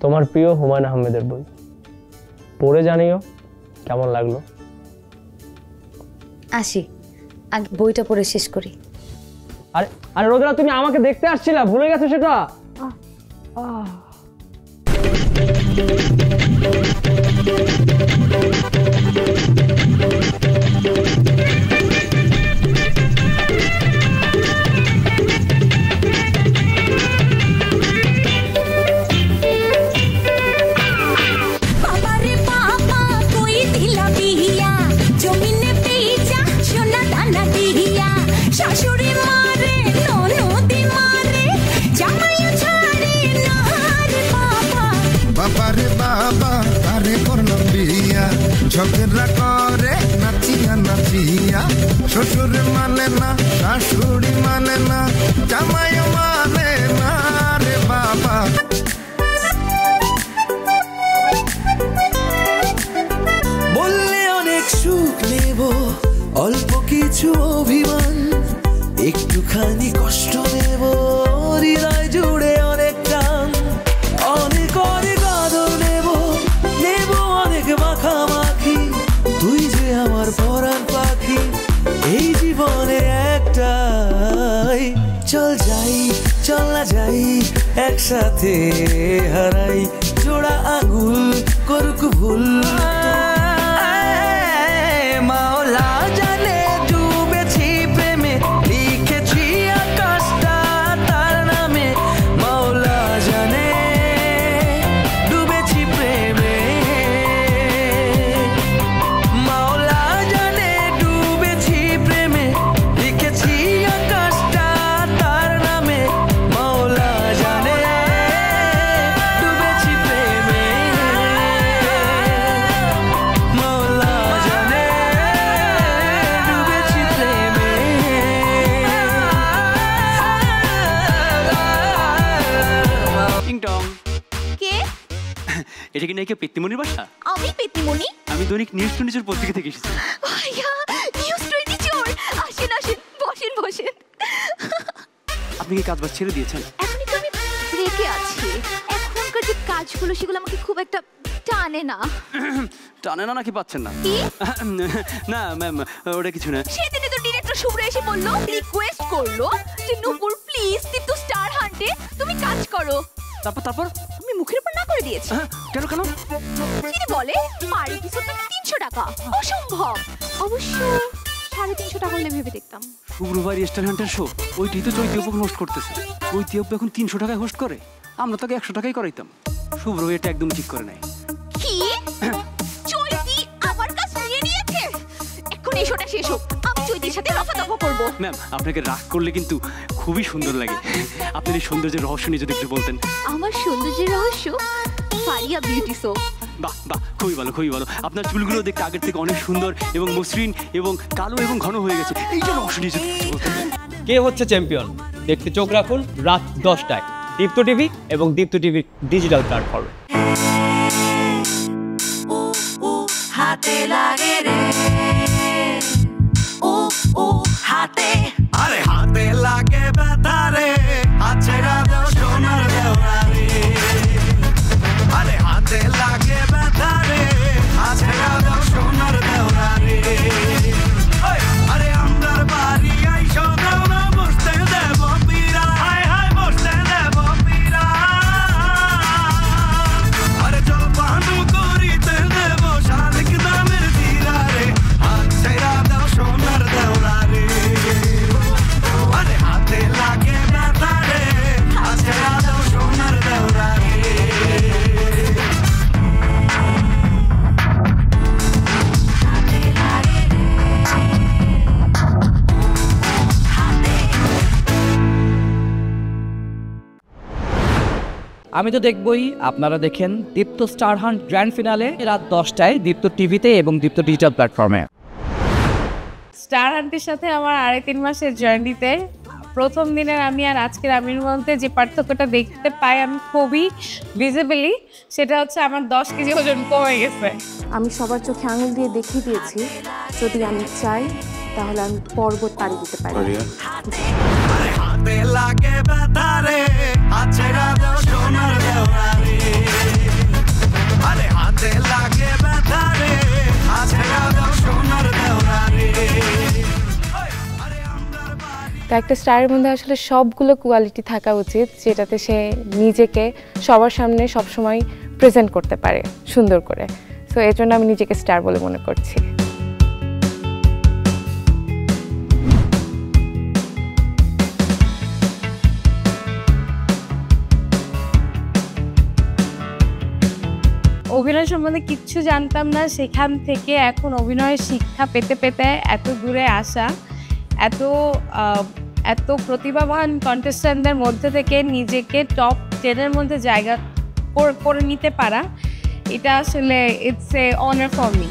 তোমার প্রিয় হুমায়ুন আহমেদের বই। পড়ে জানিও কেমন লাগলো। আসি, আগে বইটা পড়ে শেষ করি। আরে আরে রোদেলা, তুমি আমাকে দেখতে আসছিলা, ভুলে গেছো সেটা? শাশুড়ি মারে ননদি মারে জামাইয়া ছাড়ে না রে বাবা। বাবা রে বাবা আরে করলাম বিয়া, ঝগড়া করে নাচিয়া নাচিয়া, শ্বশুর মানে না শাশুড়ি মানে না, জামাই মানে না রে বাবা। বললে অনেক সুখ নেব, অল্প কিছু অভিমান, একটুখানি কষ্ট নেব, হৃদয় জুড়ে অনেক টান, অনেক অনেক আদর নেব, নেব অনেক মাখামাখি, তুই যে আমার পরাণ পাখি, এই জীবনে একটাই। চল যাই, চল না যাই, একসাথে হারাই, জোড়া আঙুল করুক ভুল। মাওলা জানে ডুবেছি প্রেমে, লিখেছি আকাশটা তার নামে, মাওলা জানে ডুবেছি প্রেমে, মাওলা জানে ডুবেছি প্রেমে, লিখেছি আকাশটা তার নামে, মাওলা জানে ডুবেছি প্রেমে, মাওলা জানে ডুবেছি প্রেমে। টিংটং, কে? এটা কি নাকি পেত্তিমনির বাসা? আমি পেত্তিমনি। আমি দৈনিক নিউজ 24 পত্রিকা থেকে এসেছি। ভাইয়া, নিউজ 24, আসেন আসেন, বসেন বসেন। আপনি কি কাজ বাজ ছেড়ে দিয়েছেন? এখনই তো আমি ব্রেকে আছি, এখনকার যে কাজগুলো সেগুলো আমাকে খুব একটা টানে না। টানে না নাকি পাচ্ছেন না? কি? না ম্যাম, ওটা কিছু না। সেদিনে তো ডিরেক্টর শুভ্র এসে বললো, রিকোয়েস্ট করলো যে নূপুর প্লিজ দীপ্ত স্টার হান্টে তুমি কাজ করো। তারপর আমি মুখের উপর না করে দিয়েছি। কেন কেন? তিনি বলে পার এপিসোড নাকি 300 টাকা, অসম্ভব। অবশ্য 350 টাকা হলে ভেবে দেখতাম। শুক্রবার স্টার হান্টার শো, ওইটাই তো চৈতি অপু হোস্ট করতেছে। চৈতি অপু এখন 300 টাকায় হোস্ট করে, আমরা তাকে 100 টাকায় করাইতাম। শুভ্র এটা একদম ঠিক করে নাই। কি? চৈতি আমার কাছ নিয়ে নিয়েছে? এখন এই শোটা শেষ হোক, আমি চৈতির সাথে রফাদফা করব। ম্যাম, আপনাকে রাগ করলে কিন্তু খুবই সুন্দর লাগে। আপনার এই সৌন্দর্যের রহস্য নিয়ে যদি একটু বলতেন। আমার সৌন্দর্যের রহস্য ফারিয়া বিউটি সোপ। বাহ বাহ, খুবই ভালো খুবই ভালো। আপনার চুলগুলো দেখতে আগের থেকে অনেক সুন্দর এবং মসৃণ এবং কালো এবং ঘন হয়ে গেছে। এইটা রহস্য নিয়ে যদি কিছু বলতেন। কে হচ্ছে চ্যাম্পিয়ন দেখতে চোখ রাখুন রাত 10টায় দীপ্ত টিভি এবং দীপ্ত টিভির ডিজিটাল প্ল্যাটফর্মে। হাতে লাগে রে, ও ও হাতে, আরে হাতে লাগে ব্যথা রে, আছে রাধা সোনার দেওয়া রে, আরে হাতে লাগে ব্যথা রে, আছে রাধা সোনার দেওয়া রে, আরে আমদার বাড়ি আইসো দেওয়া বসতে দেব পীরা, হায় হায় বসতে দেব পীরা, আরে জল পানু করিতে দেব শালিক দামের ধীরা রে, আমি তো দেখবই, আপনারা দেখেন দীপ্ত স্টার হান্ট গ্র্যান্ড ফিনালে রাত 10টায় দীপ্ত টিভিতে এবং দীপ্ত ডিজিটাল প্ল্যাটফর্মে। স্টার হান্টের সাথে আমার 3.5 মাসের জার্নিতে প্রথম দিনের আমি আর আজকের আমির মধ্যে যে পার্থক্যটা দেখতে পাই আমি খুবই ভিজিবলি, সেটা হচ্ছে আমার 10 কেজি ওজন কমে গেছে। আমি সবার চোখে আঙুল দিয়ে দেখিয়ে দিয়েছি, যদি আমি চাই তাহলে আমি পর্বত পাড়ি দিতে পারি। হাতে লাগে ব্যথা রে, আছেরা দাও সোনার দেওয়া রে। আরে হাতে লাগে ব্যথা রে, আছেরা দাও সোনার দেওয়া রে। তো একটা স্টারের মধ্যে আসলে সবগুলো কোয়ালিটি থাকা উচিত, যেটাতে সে নিজেকে সবার সামনে সবসময় প্রেজেন্ট করতে পারে সুন্দর করে। সো এর জন্য আমি নিজেকে স্টার বলে মনে করছি। অভিনয় সম্বন্ধে কিচ্ছু জানতাম না, সেখান থেকে এখন অভিনয়ের শিক্ষা পেতে পেতে এত দূরে আসা, এত প্রতিভাবান কন্টেস্ট্যান্টদের মধ্যে থেকে নিজেকে টপ 10-এর মধ্যে জায়গা করে নিতে পারা, এটা আসলে it's a honour for me.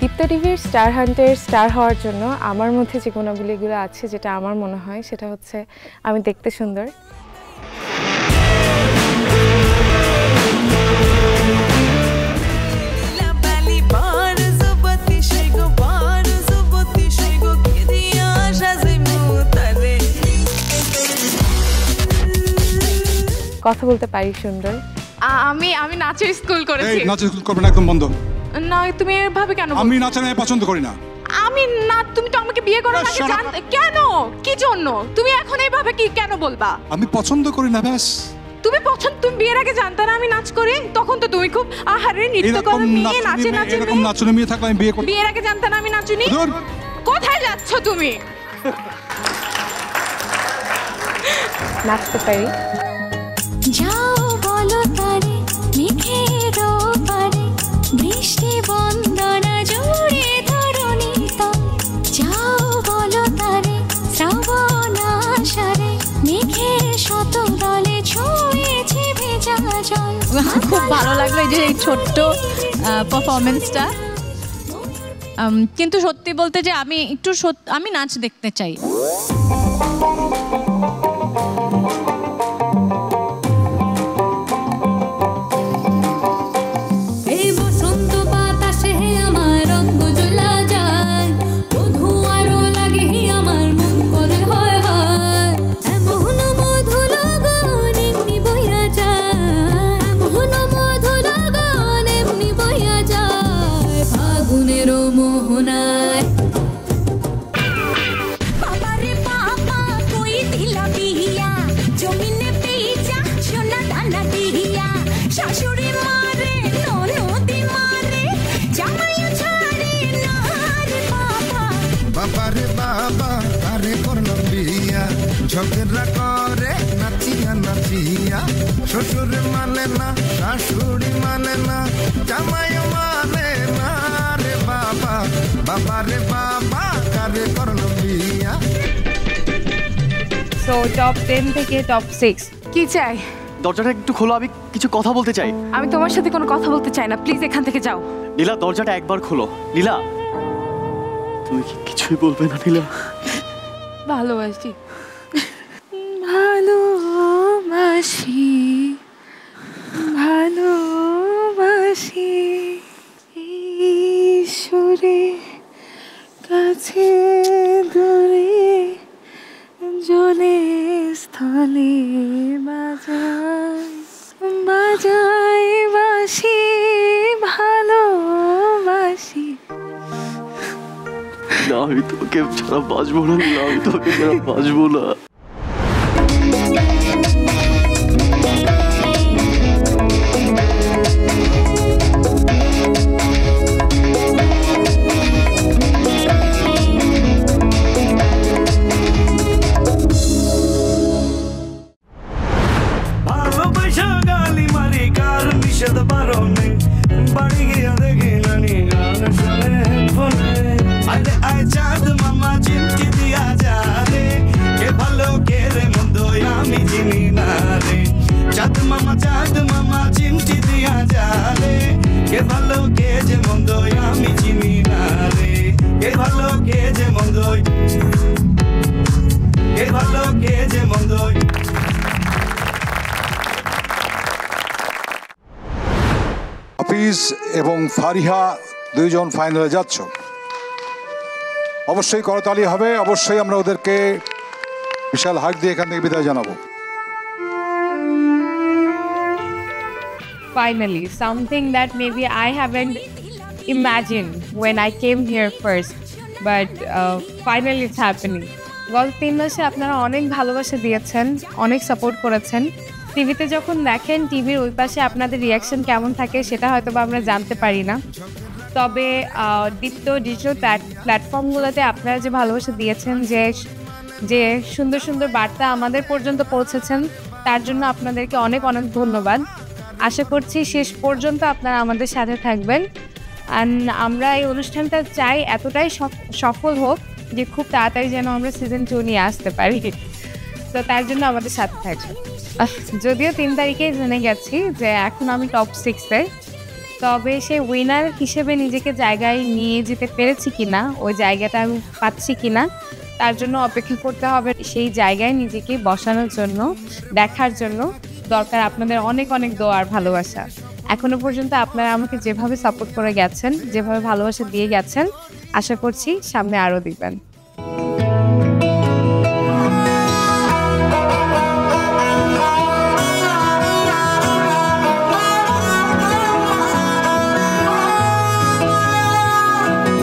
Deepto টিভির স্টার হান্টের স্টার হওয়ার জন্য আমার মধ্যে যে গুণাবলীগুলো আছে, যেটা আমার মনে হয় সেটা হচ্ছে আমি দেখতে সুন্দর, কথা বলতে পারি সুন্দর। আমি নাচের স্কুল করেছি। নাচের স্কুল করবে না, একদম বন্ধ। না, তুমি এভাবে কেন? আমি নাচা পছন্দ করি না। আমি না, তুমি তো আমাকে বিয়ে করার আগে জানতে কেন? কি জন্য? তুমি এখন এইভাবে কি কেন বলবা? আমি পছন্দ করি না, ব্যাস। তুমি বিয়ের আগে জানতে না আমি নাচ করি? তখন তো তুমি খুব আহারে নৃত্য করে মেয়ে নাচে এরকম নাচনে মেয়ে থাকলে আমি বিয়ে করি। বিয়ের আগে জানতে না আমি নাচুনি? কোথায় যাচ্ছ তুমি? নাচতে পারি। যাও বলো তারে মেঘের পারে, বৃষ্টি বন্দনা জুড়ে ধরণী তল। যাও বলো তারে শ্রাবণ আষাঢ়ে, মেঘের শত দলে ছুঁয়েছে ভেজা জল। খুব ভালো লাগলো এই যে এই ছোট্ট পারফরমেন্সটা। কিন্তু সত্যি বলতে যে আমি নাচ দেখতে চাই। ঝগড়া করে নাচিয়া নাচিয়া, শ্বশুর মানে না, শাশুড়ি মানে না, জামাই মানে না রে বাবা, বাবা রে বাবা কারে করলো বিয়া। সো টপ 10 থেকে টপ 6 কি চাই? দরজাটা একটু খোলো, আমি কিছু কথা বলতে চাই। আমি তোমার সাথে কোনো কথা বলতে চাই না, প্লিজ এখান থেকে যাও। নীলা, দরজাটা একবার খোলো। নীলা, তুমি কি কিছুই বলবে না? নীলা, ভালোবাসি, ভালোবাসি, ভালোবাসি। কাছে দূরে জলে স্থলে বাজায় বাজায় বাসি ভালোবাসি। না আমি তোকে ছাড়া বাঁচবো না, আমি তোকে ছাড়া বাঁচবো না। ভালোবাসা গালি মারি কার নিষেধ বারণে বাড়ি গিয়া দেখি নানি গান শুনে হেডফোনে। আরে আয় চাঁদ মামা চিমটি দিয়া যা রে, কে ভালো কে রে মন্দ আমি চিনি না রে। চাঁদ মামা চিমটি দিয়া যা রে, কে ভালো কে যে মন্দ আমি চিনি না রে। কে ভালো কে যে মন্দ, কে ভালো কে যে মন্দ। হাফিজ এবং ফারিহা দুইজন ফাইনালে যাচ্ছ, অবশ্যই করতালি হবে, অবশ্যই আমরা ওদেরকে বিশাল হাত দিয়ে এখান থেকে বিদায় জানাবো। Finally, something that maybe I haven't imagined when I came here first, but finally it's happening. গত 3 মাসে আপনারা অনেক ভালোবাসা দিয়েছেন, অনেক সাপোর্ট করেছেন। টিভিতে যখন দেখেন টিভির ওই পাশে আপনাদের রিয়াকশন কেমন থাকে সেটা হয়তো বা আমরা জানতে পারি না, তবে দীপ্ত ডিজিটাল প্ল্যাটফর্মগুলোতে আপনারা যে ভালোবাসা দিয়েছেন, যে সুন্দর সুন্দর বার্তা আমাদের পর্যন্ত পৌঁছেছেন, তার জন্য আপনাদেরকে অনেক অনেক ধন্যবাদ। আশা করছি শেষ পর্যন্ত আপনারা আমাদের সাথে থাকবেন। অ্যান্ড আমরা এই অনুষ্ঠানটা চাই এতটাই সফল হোক যে খুব তাড়াতাড়ি যেন আমরা সিজন 2 নিয়ে আসতে পারি। তো তার জন্য আমাদের সাথে থাকবেন। যদিও 3 তারিখেই জেনে গেছি যে এখন আমি টপ 6-এ, তবে সেই উইনার হিসেবে নিজেকে জায়গায় নিয়ে যেতে পেরেছি কিনা, ওই জায়গাটা আমি পাচ্ছি কিনা, তার জন্য অপেক্ষা করতে হবে। সেই জায়গায় নিজেকে বসানোর জন্য, দেখার জন্য দরকার আপনাদের অনেক অনেক দোয়া আর ভালোবাসা। এখনো পর্যন্ত আপনারা আমাকে যেভাবে সাপোর্ট করে গেছেন, যেভাবে ভালোবাসা দিয়ে গেছেন, আশা করছি সামনে আরও দিবেন।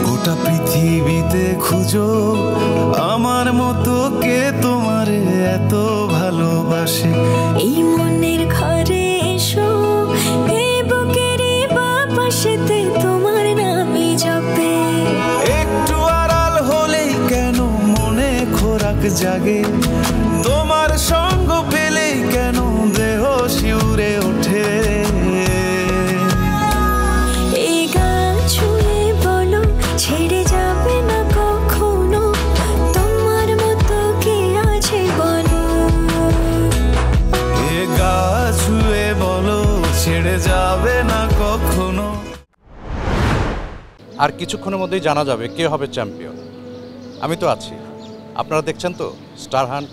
গোটা পৃথিবীতে খুঁজো আমার মতো কে তোমারে এত ভালোবাসে। এই মনের ঘরে এসো, এই বুকেরই বাপাশেতে তোমার নামই জপে। একটু আড়াল হলেই কেন মনে খোরাক জাগে, তোমার সঙ্গ পেলেই কেন দেহ শিউরে ওঠে। এই গান ছুঁয়ে বলো ছেড়ে যাবে না কখনো, তোমার মতো কে আছে বলো। এ গা ছুঁয়ে বলো ছেড়ে যাবে না কখনো। আর কিছুক্ষণের মধ্যেই জানা যাবে কে হবে চ্যাম্পিয়ন। আমি তো আছি, আপনারা দেখছেন তো স্টার হান্ট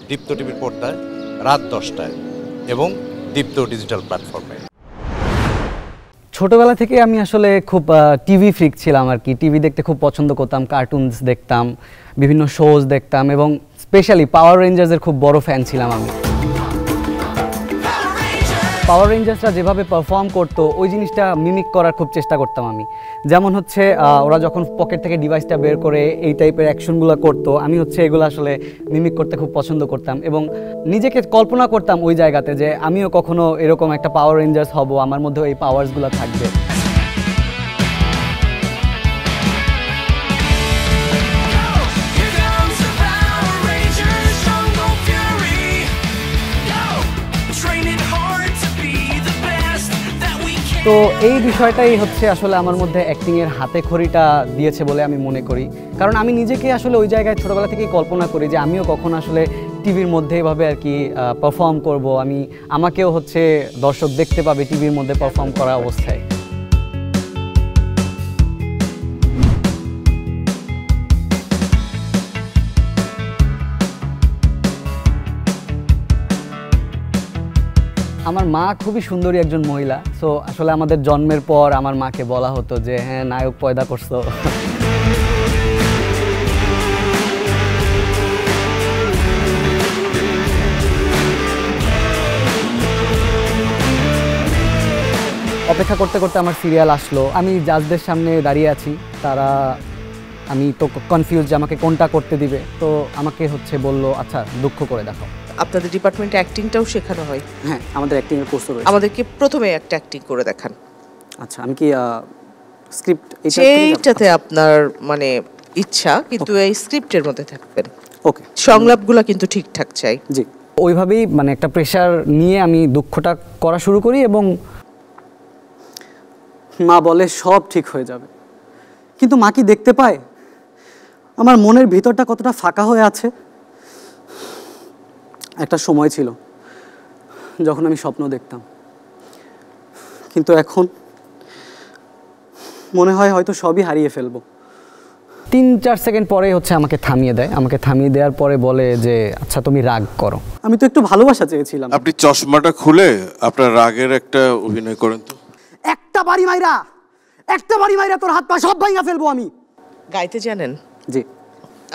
দীপ্ত টিভির পর্দায় রাত 10টায় এবং দীপ্ত ডিজিটাল প্ল্যাটফর্মে। ছোটবেলা থেকে আমি আসলে খুব টিভি ফ্রিক ছিলাম আর কি। টিভি দেখতে খুব পছন্দ করতাম, কার্টুনস দেখতাম, বিভিন্ন শোজ দেখতাম এবং স্পেশালি পাওয়ার রেঞ্জার্সের খুব বড় ফ্যান ছিলাম আমি। পাওয়ার রেঞ্জার্সরা যেভাবে পারফর্ম করতো ওই জিনিসটা মিমিক করার খুব চেষ্টা করতাম আমি। যেমন হচ্ছে ওরা যখন পকেট থেকে ডিভাইসটা বের করে এই টাইপের অ্যাকশনগুলো করতো, আমি হচ্ছে এগুলো আসলে মিমিক করতে খুব পছন্দ করতাম এবং নিজেকে কল্পনা করতাম ওই জায়গাতে যে আমিও কখনো এরকম একটা পাওয়ার রেঞ্জার্স হব, আমার মধ্যে এই পাওয়ার্সগুলো থাকবে। তো এই বিষয়টাই হচ্ছে আসলে আমার মধ্যে অ্যাক্টিংয়ের হাতে খড়িটা দিয়েছে বলে আমি মনে করি। কারণ আমি নিজেকে আসলে ওই জায়গায় ছোটোবেলা থেকেই কল্পনা করি যে আমিও কখনো আসলে টিভির মধ্যে এভাবে আর কি পারফর্ম করব, আমাকেও হচ্ছে দর্শক দেখতে পাবে টিভির মধ্যে পারফর্ম করা অবস্থায়। আমার মা খুবই সুন্দরী একজন মহিলা। সো আসলে আমাদের জন্মের পর আমার মাকে বলা হতো যে হ্যাঁ নায়ক পয়দা করছো। অপেক্ষা করতে করতে আমার সিরিয়াল আসলো, আমি জাজদের সামনে দাঁড়িয়ে আছি, আমি তো কনফিউজ যে আমাকে কোনটা করতে দিবে। তো আমাকে হচ্ছে বলল আচ্ছা দুঃখ করে দেখো। আপনাদের ডিপার্টমেন্টে অ্যাক্টিংটাও শেখানো হয়? হ্যাঁ, আমাদের অ্যাক্টিংয়ের কোর্সও রয়েছে। আমাদেরকে প্রথমে একটা অ্যাক্টিং করে দেখান। আচ্ছা, আমি কি স্ক্রিপ্ট এইটাতে আপনার মানে ইচ্ছা, কিন্তু এই স্ক্রিপ্টের মধ্যে থাকবেন। ওকে, সংলাপগুলো কিন্তু ঠিকঠাক চাই। জি, ওইভাবেই মানে একটা প্রেশার নিয়ে আমি দুঃখটা করা শুরু করি এবং মা বলে সব ঠিক হয়ে যাবে। কিন্তু মা কি দেখতে পায় আমার মনের ভিতরটা কতটা ফাঁকা হয়ে আছে? একটা সময় ছিল যখন আমি স্বপ্ন দেখতাম, কিন্তু এখন মনে হয় হয়তো সবই হারিয়ে ফেলবো। 3-4 সেকেন্ড পরে হচ্ছে আমাকে থামিয়ে দেয়। আমাকে থামিয়ে দেওয়ার পরে বলে যে আচ্ছা তুমি রাগ করো। আমি তো একটু ভালোবাসা চেয়েছিলাম। আপনি চশমাটা খুলে আপনার রাগের একটা অভিনয় করেন তো। একটা বাড়ি মাইরা তোর হাত পা সব ভাঙা ফেলবো আমি। গাইতে জানেন? জি।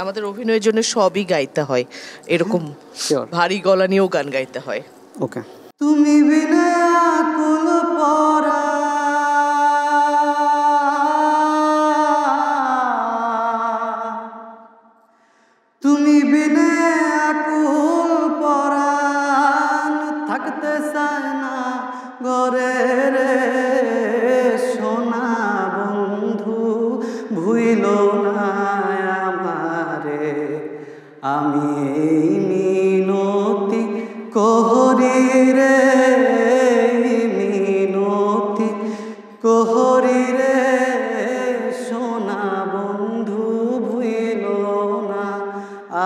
আমাদের অভিনয়ের জন্য সবই গাইতে হয়, এরকম ভারী গলা নিয়েও গান গাইতে হয়। ওকে। তুমি বিনা আকুল পরা তুমি বিনে আকুল পরাণ থাকতে চায় না ঘরে রে সোনা বন্ধু ভুইল না আমারে আমি এই মিনতি কোহরি রে মিনতি কোহরি রে সোনা বন্ধু ভুইল না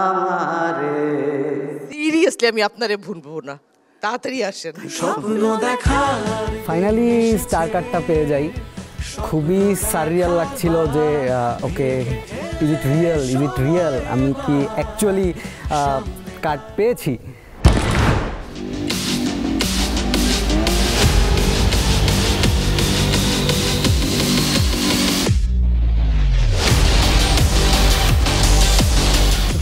আমারে। সিরিয়াসলি আমি আপনারে ভুলবো না, তাড়াতাড়ি আসেন। স্বপ্ন দেখা ফাইনালি স্টার কার্ডটা পেয়ে যাই। খুবই সাররিয়াল লাগছিল যে ওকে ইজ ইট রিয়েল, আমি কি অ্যাকচুয়ালি কার্ড পেয়েছি।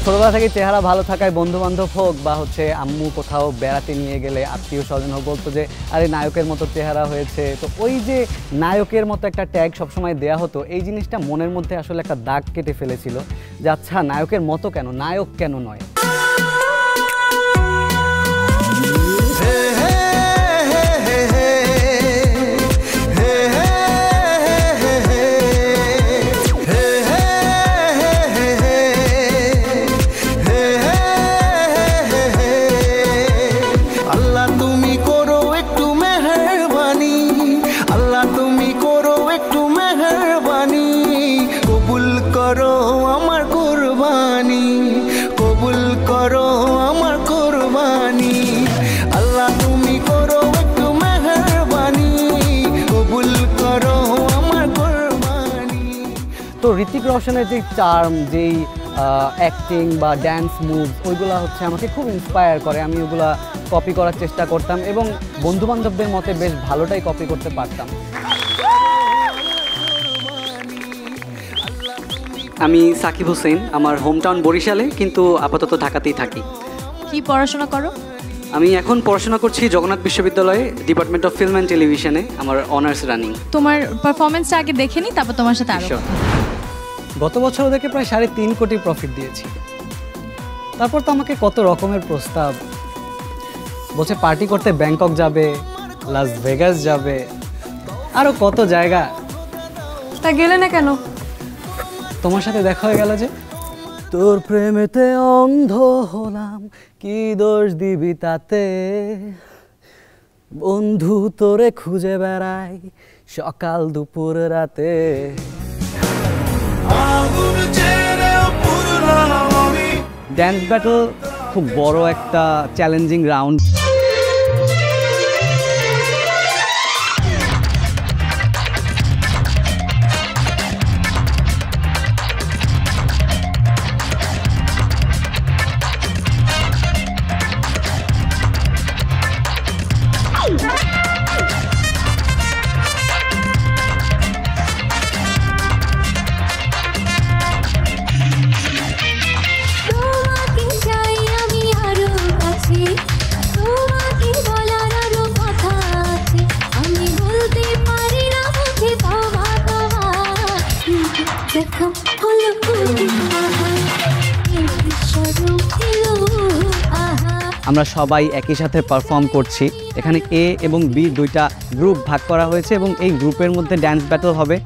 ছোটবেলা থেকে চেহারা ভালো থাকায় বন্ধু বান্ধব হোক বা হচ্ছে আম্মু কোথাও বেড়াতে নিয়ে গেলে আত্মীয় স্বজন হোক বলতো যে আরে নায়কের মতো চেহারা হয়েছে। তো ওই যে নায়কের মতো একটা ট্যাগ সবসময় দেয়া হতো, এই জিনিসটা মনের মধ্যে আসলে একটা দাগ কেটে ফেলেছিল যে আচ্ছা নায়কের মতো কেন, নায়ক কেন নয়। তো ঋতিক রোশনের যে চার্ম, যেই অ্যাক্টিং বা ড্যান্স মুভস, ওইগুলো হচ্ছে আমাকে খুব ইন্সপায়ার করে। আমি ওগুলা কপি করার চেষ্টা করতাম এবং বন্ধুবান্ধবদের মতে বেশ ভালোটাই কপি করতে পারতাম। আমি সাকিব হোসেন, আমার হোম টাউন বরিশালে, কিন্তু আপাতত ঢাকাতেই থাকি। কি পড়াশোনা করো? আমি এখন পড়াশোনা করছি জগন্নাথ বিশ্ববিদ্যালয়ে, ডিপার্টমেন্ট অফ ফিল্ম অ্যান্ড টেলিভিশনে, আমার অনার্স রানিং। তোমার পারফরমেন্সটা আগে দেখে নিই, তারপর তোমার সাথে আরো। গত বছর ওদেরকে প্রায় 3.5 কোটি প্রফিট দিয়েছি। তারপর তো আমাকে কত রকমের প্রস্তাব বলছে, পার্টি করতে ব্যাংকক যাবে, লাস ভেগাস যাবে, আরো কত জায়গা। তা গেলে না কেন? তোমার সাথে দেখা হয়ে গেল যে। তোর প্রেমেতে অন্ধ হলাম, কি দোষ দিবি তাতে, বন্ধু তোরে খুঁজে বেড়াই সকাল দুপুর রাতে। ড্যান্স ব্যাটল খুব বড় একটা চ্যালেঞ্জিং রাউন্ড। তোমাকে চাই আমি আরো কাছে, আমরা সবাই একই সাথে পারফর্ম করছি। এখানে এ এবং বি দুইটা গ্রুপ ভাগ করা হয়েছে এবং এই গ্রুপের মধ্যে ড্যান্স ব্যাটল হবে।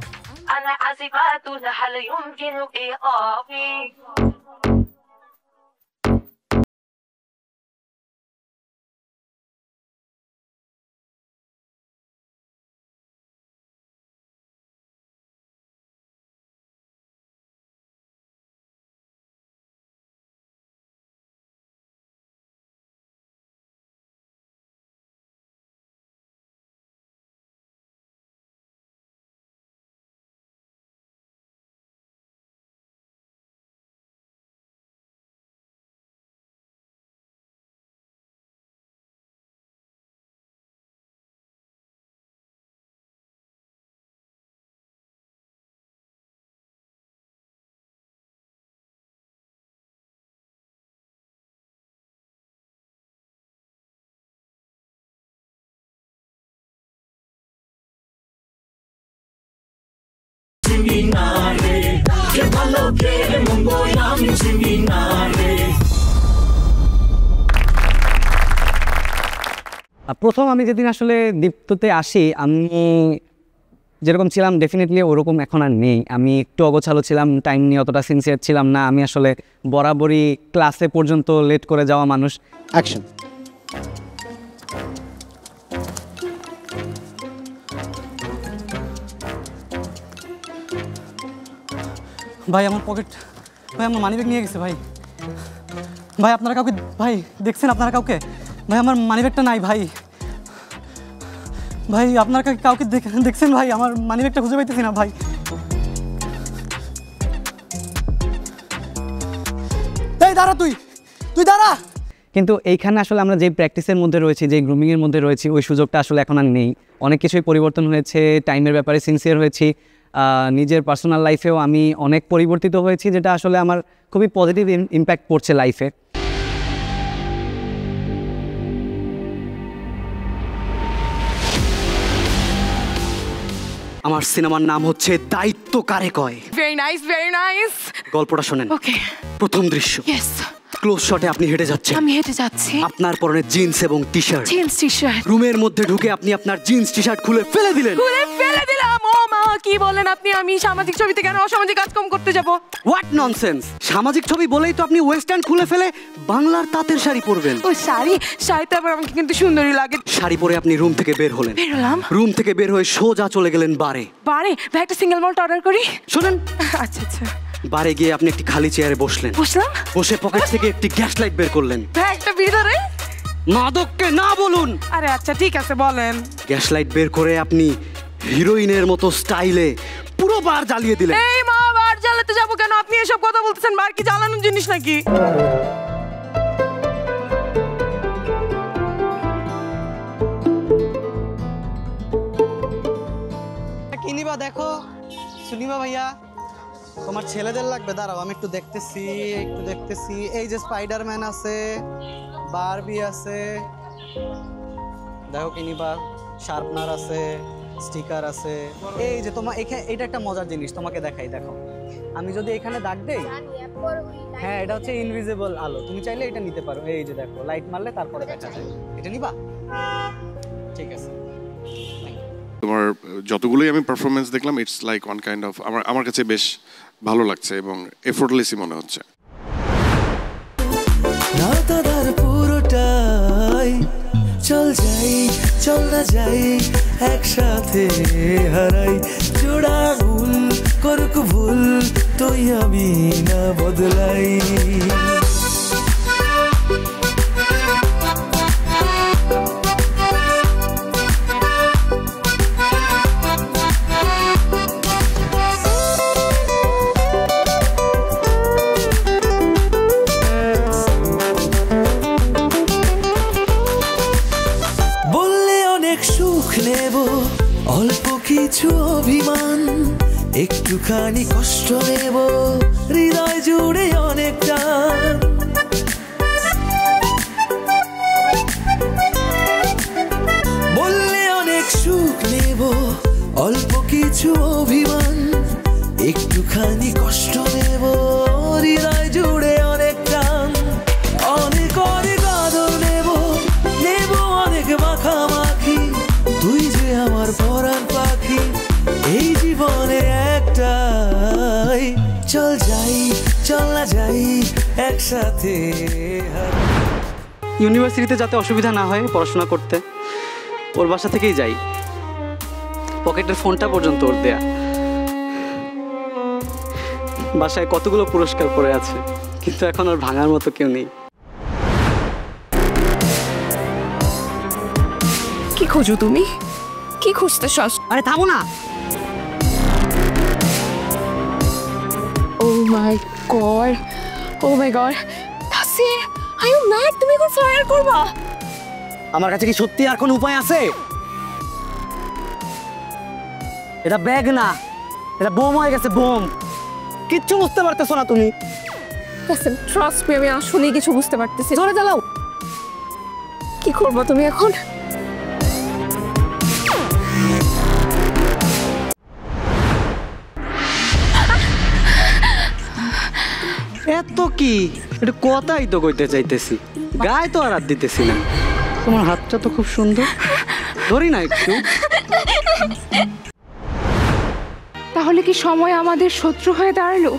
প্রথম আমি যেদিন আসলে দীপ্ততে আসি, আমি যেরকম ছিলাম ডেফিনেটলি ওরকম এখন আর নেই। আমি একটু অগোছালো ছিলাম, টাইম নিয়ে অতটা সিনসিয়ার ছিলাম না। আমি আসলে বরাবরই ক্লাসে পর্যন্ত লেট করে যাওয়া মানুষ। অ্যাকশন। ভাই আমার পকেট, ভাই আমার মানিব্যাগ নিয়ে গেছে ভাই। ভাই আপনারা কাউকে, ভাই দেখছেন আপনারা কাউকে? ভাই আমার মানিব্যাগটা নাই ভাই। ভাই আপনারা কাউকে দেখছেন ভাই? আমার মানিব্যাগটা খুঁজে পাইতেছি না ভাই। এই দাঁড়া, তুই দাঁড়া। কিন্তু এইখানে আসলে আমরা যে প্র্যাকটিসের মধ্যে রয়েছি, যে গ্রুমিংয়ের মধ্যে রয়েছি, ওই সুযোগটা আসলে এখন আর নেই। অনেক কিছুই পরিবর্তন হয়েছে, টাইমের ব্যাপারে সিনসিয়ার হয়েছি। নিজের পার্সোনাল লাইফেও আমি অনেক পরিবর্তিত হয়েছি, যেটা আসলে আমার খুবই পজিটিভ ইম্প্যাক্ট পড়ছে লাইফে। আমার সিনেমার নাম হচ্ছে দায়িত্ব কারে কয়। Very nice, very nice. গল্পটা শোনেন। ওকে। প্রথম দৃশ্য। ইয়েস। ক্লোজ শটে আপনি হেঁটে যাচ্ছেন। আমি হেঁটে যাচ্ছি। আপনার পরনে জিন্স এবং টি-শার্ট। Jeans T-shirt. রুমের মধ্যে ঢুকে আপনি আপনার জিন্স টি-শার্ট খুলে ফেলে দিলেন। ও মা, কি বলেন আপনি? আমি সামাজিক ছবিতে কেন অসামাজিক কাজকর্ম করতে যাব? What nonsense! সামাজিক ছবি বলেই তো আপনি ওয়েস্টার্ন খুলে ফেলে বাংলার তাঁতের শাড়ি পরবেন। ও শাড়িতে আবার আমাকে কিন্তু সুন্দরই লাগে। শাড়ি পরে আপনি রুম থেকে বের হলেন। বের হলাম। রুম থেকে বের হয়ে সোজা চলে গেলেন বারে। ভাই একটা সিঙ্গেল মল্ট অর্ডার করি। শুনেন। আচ্ছা আচ্ছা। বারে গিয়ে আপনি একটি খালি চেয়ারে বসলেন। বসলাম। বসে পকেট থেকে একটি গ্যাস লাইট বের করলেন। ব্যাগটা ভিতরে। মাদককে না বলুন। আরে আচ্ছা ঠিক আছে, বলেন। গ্যাস লাইট বের করে আপনি হিরোইনের মতো স্টাইলে পুরো বার জ্বালিয়ে দিলেন। এই মা, বার জ্বালাতে যাবো কেন? আপনি এসব কথা বলতেছেন, বার কি জ্বালানোর জিনিস নাকি? কিনিবা দেখো, শুনিবা ভাইয়া, তোমার ছেলেদের লাগবে। দাঁড়াও আমি একটু দেখতেছি। এই যে স্পাইডারম্যান আছে, বারবি আছে, দেখো কিনিবা, শার্পনার আছে, স্টিকার আছে। এই যে তোমার এটা একটা মজার জিনিস, তোমাকে দেখাই। দেখো আমি যদি এখানে দাগ দেই, হ্যাঁ এটা হচ্ছে ইনভিজিবল আলো, তুমি চাইলে এটা নিতে পারো। এই যে দেখো লাইট মারলে তারপরে দেখা যায়। এটা নিবা? ঠিক আছে। তোমার যতগুলোই আমি পারফরমেন্স দেখলাম, it's like one kind of, আমার কাছে বেশ ভালো লাগছে এবং এফোর্টলেসই মনে হচ্ছে। পুরোটাই চল যাই, চল না যাই একসাথে হারাই, জোড়া ভুল করুক ভুল তুই আমি না বদলাই। অল্প কিছু অভিমান, একটুখানি কষ্ট নেব, হৃদয় জুড়ে অনেক টান। বললে অনেক সুখ নেব, অল্প কিছু অভিমান, একটুখানি কষ্ট নেব, হৃদয় জুড়ে অনেক টান। অনেক অনেক আদর নেব, একসাথে ইউনিভার্সিটিতে যাতে অসুবিধা না হয় পড়াশোনা করতে, ওর বাসা থেকেই যাই। পকেটের ফোনটা পর্যন্ত ওর দেয়া। বাসায় কতগুলো পুরস্কার পড়ে আছে, কিন্তু এখন ওর ভাঙার মতো কেউ নেই। কি খোঁজো তুমি? কি খুঁজতে শ্বাস? আরে থামো না। Oh my god. Oh my god. তাসির, are you mad? তুমি এখন ফায়ার করবা? আমার কাছে কি সত্যি আর কোনো উপায় আছে? এটা ব্যাগ না, এটা বোম হয়ে গেছে, বোম। কিচ্ছু বুঝতে পারতেছো না তুমি। তাসির, ট্রাস্ট মি, আমি আসলে কিছু বুঝতে পারতেছি। জোরে চালাও। কি করবা তুমি এখন? এত কি, এটা কথাই তো কইতে চাইতেছি, গায়ে তো আর হাত দিতেছি না। তোমার হাতটা তো খুব সুন্দর, ধরি না একটু। তাহলে কি সময় আমাদের শত্রু হয়ে দাঁড়ালো?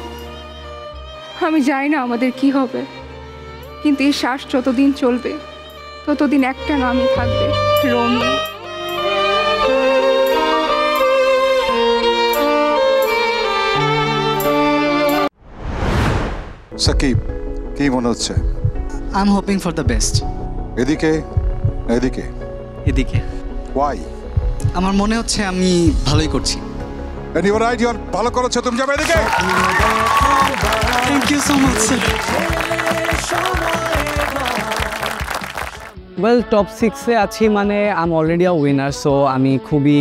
আমি জানি না আমাদের কি হবে, কিন্তু এই শ্বাস যতদিন চলবে ততদিন একটা নামই থাকবে, রোমিও। সাকিব, কি মনে হচ্ছে? I am hoping for the best. এদিকে এদিকে এদিকে। ওয়াই? আমার মনে হচ্ছে আমি ভালোই করছি। And you are right, you are ভালো করেছো, তুমি যাবে এদিকে। Thank you so much sir. Well, top 6-এ আছি মানে I am already a winner, so আমি খুবই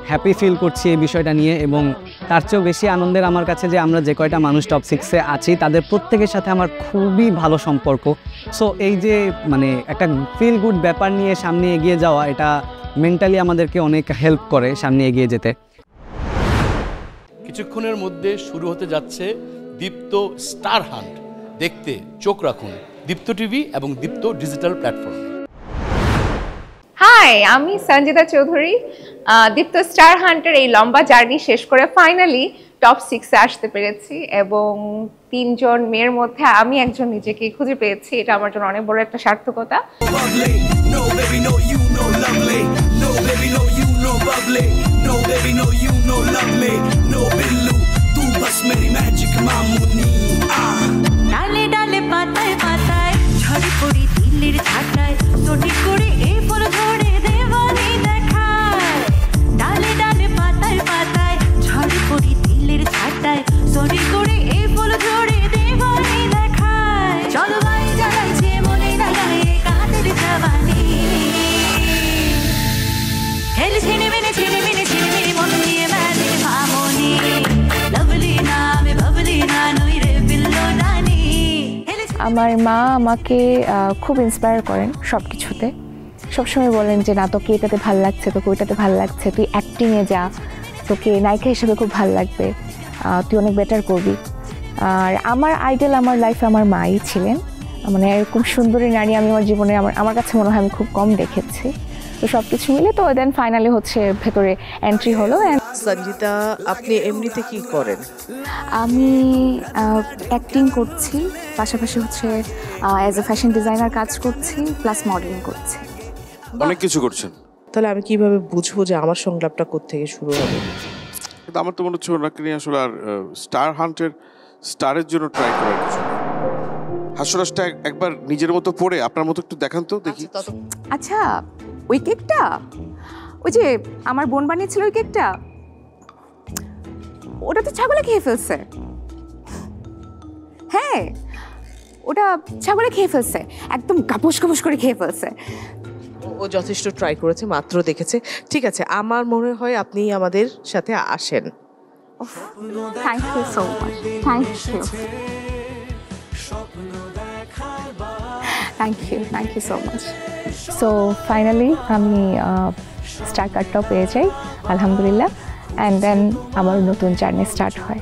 হ্যাপি ফিল করছি এই বিষয়টা নিয়ে। এবং তার চেয়েও বেশি আনন্দের আমার কাছে যে আমরা যে কয়টা মানুষ টপ 6-এ আছি তাদের প্রত্যেকের সাথে আমার খুবই ভালো সম্পর্ক। সো এই যে মানে একটা ফিল গুড ব্যাপার নিয়ে সামনে এগিয়ে যাওয়া, এটা মেন্টালি আমাদেরকে অনেক হেল্প করে সামনে এগিয়ে যেতে। কিছুক্ষণের মধ্যে শুরু হতে যাচ্ছে দীপ্ত স্টার হান্ট। দেখতে চোখ রাখুন দীপ্ত টিভি এবং দীপ্ত ডিজিটাল প্ল্যাটফর্মে। হাই, আমি সঞ্জিতা চৌধুরী। দীপ্ত স্টার হান্টের এই লম্বা জার্নি শেষ করে ফাইনালি টপ 6-এ আসতে পেরেছি এবং 3জন মেয়ের মধ্যে আমি একজন নিজেকে খুঁজে পেয়েছি। এটা আমার জন্য অনেক বড় একটা সার্থকতা। ডালে ডালে পাতায় পাতায় ঝড়ে পড়ি দিল্লির ছাটায় তোটি করে এই ফুল ঝরে দেওয়ানি দেখায়। ডালে ডালে পাতায় পাতায় ঝড়ে পড়ি দিল্লির ছাটায় তোটি করে এই ফুল ঝরে দেওয়ানি দেখায়। চলো ভাই জ্বালাইছে মনে না গায়ে কাঁদের জবানি, খেলে ছিনে মেনে ছিনে মেনে ছিনে মেনে মন দিয়ে বেড়ে মামনি। লাভলি না আমি ভাবলি না নই রে বিল্লো রানী। আমার মা আমাকে খুব ইন্সপায়ার করেন সব কিছুতে। সবসময় বলেন যে না, তোকে এটাতে ভাল লাগছে, তোকে ওইটাতে ভাল লাগছে, তুই অ্যাক্টিংয়ে যা, তোকে নায়িকা হিসেবে খুব ভাল লাগবে, তুই অনেক বেটার করবি। আর আমার আইডল আমার লাইফে আমার মাই ছিলেন। মানে এরকম সুন্দরী নারী আমি আমার জীবনে আমার কাছে মনে হয় আমি খুব কম দেখেছি। তো সব কিছু মিলে তো দেন ফাইনালি হচ্ছে ভেতরে এন্ট্রি হলো। সঞ্জিতা, আপনি এমনিতে কি করেন? আমি অ্যাক্টিং করছি, পাশাপাশি হচ্ছে অ্যাজ এ ফ্যাশন ডিজাইনার কাজ করছি, প্লাস মডেলিং করছি। অনেক কিছু করছেন। তাহলে আমি কিভাবে বুঝবো যে আমার সংলাপটা কোত্থেকে শুরু হবে? কিন্তু আমার তো মনে হচ্ছে ওনাকে নিয়ে আসলে আর স্টার হান্টের স্টারের জন্য ট্রাই করার কিছু নেই। হাস্যরসটা একবার নিজের মতো পড়ে আপনার মতো একটু দেখান তো দেখি। আচ্ছা, ওই কেকটা, ওই যে আমার বোন বানিয়েছিল ওই কেকটা, ওটা তো ছাগলে খেয়ে ফেলছে। হ্যাঁ, ওটা ছাগলে খেয়ে ফেলছে, একদম গাপুস গাপুস করে খেয়ে ফেলছে। ও যথেষ্ট ট্রাই করেছে, মাত্র দেখেছে। ঠিক আছে, আমার মনে হয় আপনি আমাদের সাথে আসেন। Thank you so much, thank you, thank you so much. So finally আমি স্টার কার্ডটাও পেয়ে যাই, আলহামদুলিল্লাহ। অ্যান্ড দেন আমার নতুন জার্নি স্টার্ট হয়।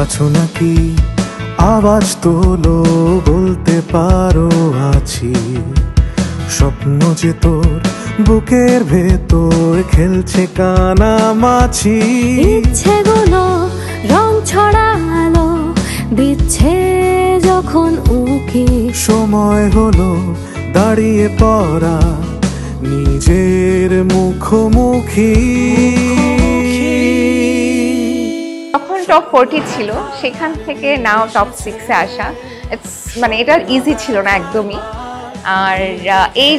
আছো নাকি আওয়াজ তোলো বলতে পারো আছি স্বপ্ন যে তোর বুকের ভেতর খেলছে কানামাছি ইচ্ছেগুলো রং ছড়ালো দিচ্ছে যখন উকি সময় হলো দাঁড়িয়ে পড়া নিজের মুখোমুখি যখন টপ 40 ছিল সেখান থেকে নাও টপ 6-এ আসা মানে এটা ইজি ছিল না একদমই। আর এই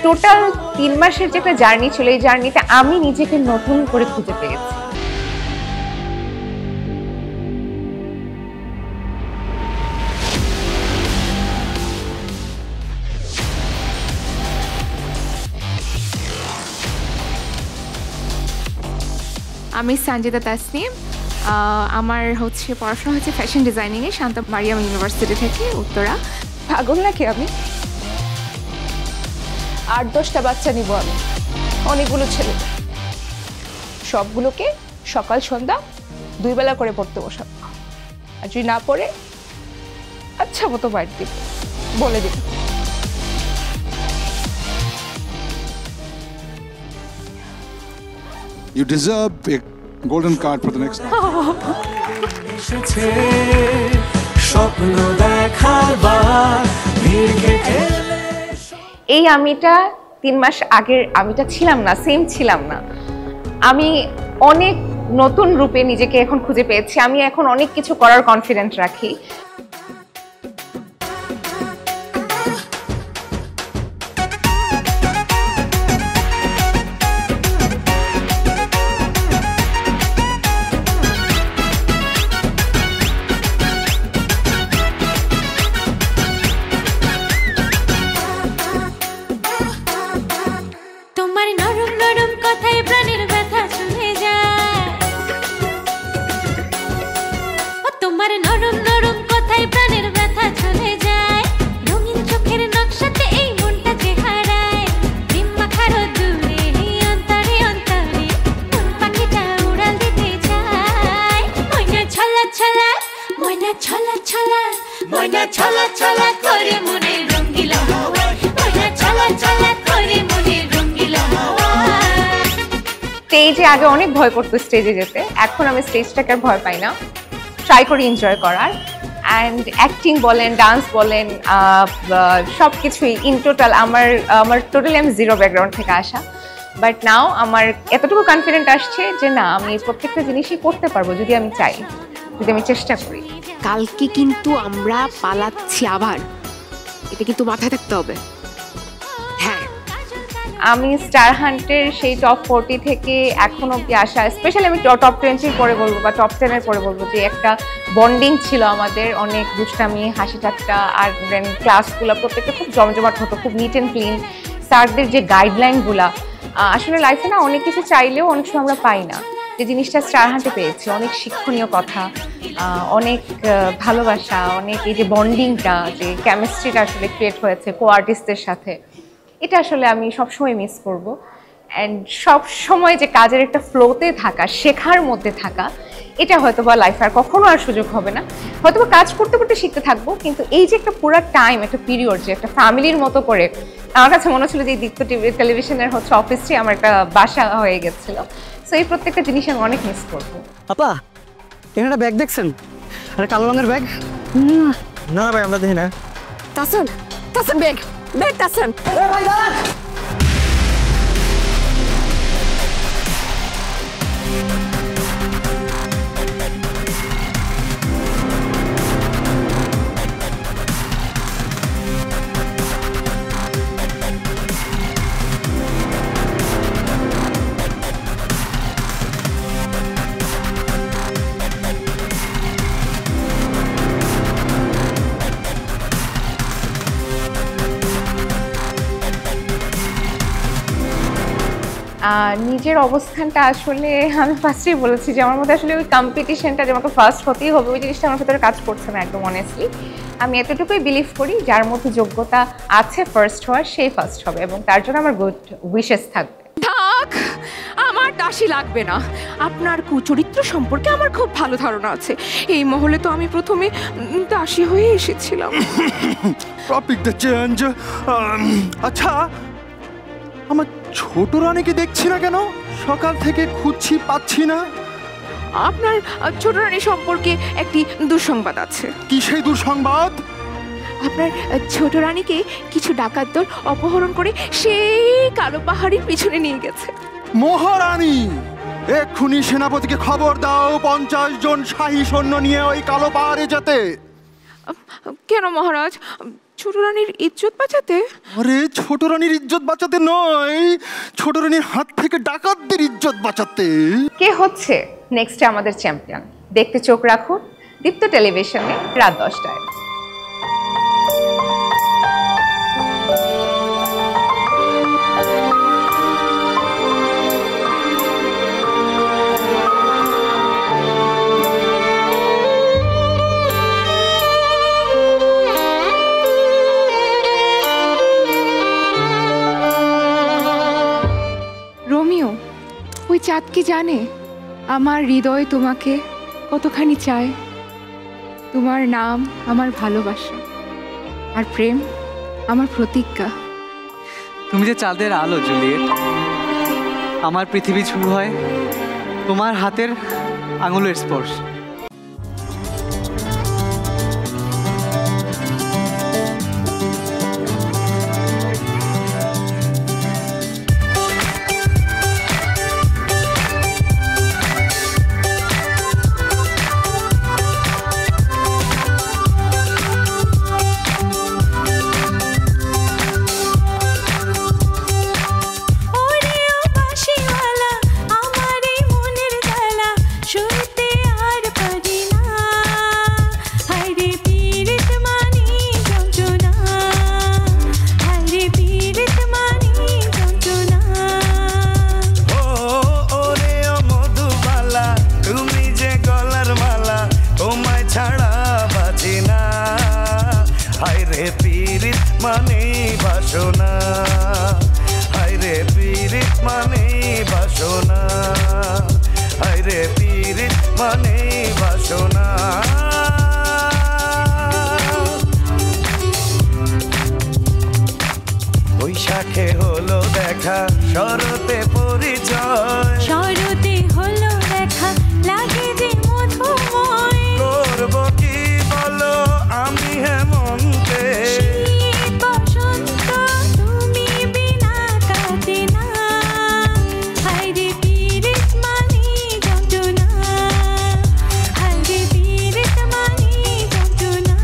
টোটাল 3 মাসের যে একটা জার্নি ছিল, এই জার্নিতে আমি নিজেকে নতুন করে খুঁজে পেয়েছি। আমি সঞ্জিতা তাসনিম, আমার হচ্ছে পড়াশোনা হচ্ছে ফ্যাশন ডিজাইনিংয়ে শান্ত মারিয়াম ইউনিভার্সিটি থেকে, উত্তরা। পাগল নাকি আমি? 8-10টা বাচ্চা নিব আমি, অনেকগুলো ছেলে, সবগুলোকে সকাল সন্ধ্যা 2 বেলা করে পড়তে বসাবো। আর যদি না পড়ে আচ্ছা মতো বাইট দিব, বলে দিব। You deserve a golden card for the next round. এই আমিটা 3 মাস আগের আমিটা ছিলাম না, সেম ছিলাম না। আমি অনেক নতুন রূপে নিজেকে এখন খুঁজে পেয়েছি। আমি এখন অনেক কিছু করার কনফিডেন্ট রাখি। তোমার নরম নরম কথায় প্রাণের ব্যথা চলে যায়, ও তোমার নরম নরম কথায় প্রাণের ব্যথা চলে যায়। রঙিন চোখের নকশাতে এই মনটা যে হারায়, প্রেম মাখারো দূরে অন্তরে অন্তরে কোন পাখিটা উড়াল দিতে চায়। ময়না ছলা ছলা, ময়না ছলা ছলা, ময়না ছলা ছলা করে মনে রঙ্গিলা হাওয়া, ময়না ছলা ছলা করে মনে রঙ্গিলা হাওয়া। স্টেজে আগে অনেক ভয় করতো স্টেজে যেতে, এখন আমি স্টেজটাকে আর ভয় পাই না, ট্রাই করি এনজয় করার। অ্যান্ড অ্যাক্টিং বলেন, ডান্স বলেন, সব কিছুই ইন টোটাল আমার টোটালি আমি জিরো ব্যাকগ্রাউন্ড থেকে আসা। বাট নাও আমার এতটুকু কনফিডেন্ট আসছে যে না, আমি প্রত্যেকটা জিনিসই করতে পারবো যদি আমি চাই, যদি আমি চেষ্টা করি। কালকে কিন্তু আমরা পালাচ্ছি আবার, এটা কিন্তু মাথায় থাকতে হবে। হ্যাঁ, আমি স্টার হান্টের সেই টপ 40 থেকে এখন অব্দি আসা, স্পেশালি আমি টপ 20 পরে বলবো বা টপ 10 পরে বলবো যে একটা বন্ডিং ছিল আমাদের, অনেক দুষ্টামি, হাসি ঠাট্টা, আর দেন ক্লাসগুলো প্রত্যেকটা খুব জমজমাট হতো, খুব নিট অ্যান্ড ক্লিন। স্যারদের যে গাইডলাইনগুলা, আসলে লাইফে না অনেক কিছু চাইলেও অনেক সময় আমরা পাই না, যে জিনিসটা স্টার হান্টে পেয়েছি। অনেক শিক্ষণীয় কথা, অনেক ভালোবাসা, অনেক এই যে বন্ডিংটা, যে কেমিস্ট্রিটা আসলে ক্রিয়েট হয়েছে কো আর্টিস্টদের সাথে, এটা আসলে আমি সবসময় মিস করব। অ্যান্ড সবসময় যে কাজের একটা ফ্লোতে থাকা, শেখার মধ্যে থাকা, এটা হয়তো বা লাইফে আর কখনো আর সুযোগ হবে না। হয়তো বা কাজ করতে করতে শিখতে থাকবো, কিন্তু এই যে একটা পুরো টাইম, একটা পিরিয়ড, যে একটা ফ্যামিলির মতো করে, আমার কাছে মনে হচ্ছিল যে এই দীপ্ত টেলিভিশনের হচ্ছে অফিসটি আমার একটা বাসা হয়ে গেছিলো। সো এই প্রত্যেকটা জিনিস আমি অনেক মিস করবো। আপা, এখানে একটা ব্যাগ দেখছেন? আরে কালো রঙের ব্যাগ? না ভাই, আমরা দেখি না। তাসন, তাসন ব্যাগ, ব্যাগ তাসন। ভাই দাঁড়ান। নিজের অবস্থানটা আসলে আমি ফার্স্টেই বলেছি যে আমার মধ্যে আসলে ওই কম্পিটিশনটা, যে আমাকে ফার্স্ট হতেই হবে, ওই জিনিসটা আমার ভেতরে কাজ করছে না একদম অনেস্টলি। আমি এতটুকুই বিলিভ করি, যার মধ্যে যোগ্যতা আছে ফার্স্ট হওয়ার, সেই ফার্স্ট হবে, এবং তার জন্য আমার গুড উইশেস থাকবে। থাক, আমার আমার দাসী লাগবে না। আপনার কুচরিত্র সম্পর্কে আমার খুব ভালো ধারণা আছে। এই মহলে তো আমি প্রথমে দাসী হয়ে এসেছিলাম। Topic the change. আচ্ছা, আমার ছোট রানীকে দেখছি না কেন? সকাল থেকে খুঁজছি, পাচ্ছি না। আপনার ছোট রানী সম্পর্কে একটি দুঃসংবাদ আছে। কি সেই দুঃসংবাদ? আপনার ছোট রানীকে কিছু ডাকাত দল অপহরণ করে সেই কালো পাহাড়ির পিছনে নিয়ে গেছে। মহারানী, এক্ষুনি সেনাপতিকে খবর দাও 50 জন শাহী সৈন্য নিয়ে ওই কালো পাহাড়ে যেতে। কেন মহারাজ? ছোট রানীর ইজ্জত বাঁচাতে? আরে ছোট রানীর ইজ্জত বাঁচাতে নয়, ছোট রানীর হাত থেকে ডাকাতদের ইজ্জত বাঁচাতে। কে হচ্ছে নেক্সট আমাদের চ্যাম্পিয়ন? দেখতে চোখ রাখুন দীপ্ত টেলিভিশনে রাত 10টায়। রোমিও, ওই চাঁদ কি জানে আমার হৃদয় তোমাকে কতখানি চায়? তোমার নাম আমার ভালোবাসা, আর প্রেম আমার প্রতিজ্ঞা। তুমি যে চাঁদের আলো জুলিয়েট, আমার পৃথিবী শুরু হয় তোমার হাতের আঙুলের স্পর্শ। বৈশাখে হলো দেখা, শরতে পরিচয়, শরতে হলো দেখা, লাগে যে মধুময়। করব কি বলো আমি হেমন্তে, শীত বসন্ত তুমি বিনা কাটে না। হায়রে পীড়িত মানে যন্ত্রণা, হায়রে পীড়িত মানে যন্ত্রণা।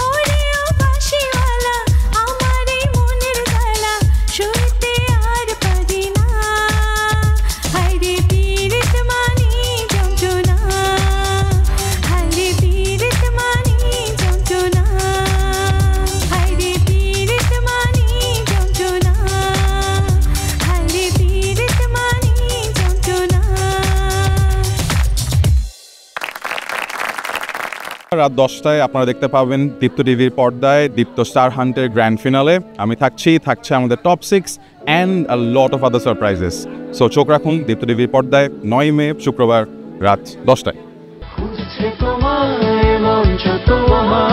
ওরে ও বাঁশিওয়ালা, আমার এই মনের জ্বালা সইতে আর পারি না। হায়রে পীড়িত মানে যন্ত্রণা, হায়রে পীড়িত মানে যন্ত্রণা, হায়রে পীড়িত মানে যন্ত্রণা, হায়রে পীড়িত মানে যন্ত্রণা। রাত 10টায় আপনারা দেখতে পাবেন দীপ্ত টিভির পর্দায় দীপ্ত স্টার হান্টের গ্র্যান্ড ফিনালে। আমি থাকছে আমাদের top 6 and a lot of other surprises. So চোখ রাখুন দীপ্ত টিভির পর্দায় 9 মে শুক্রবার রাত 10টায়। খুঁজছে তোমায় মঞ্চ তোমায়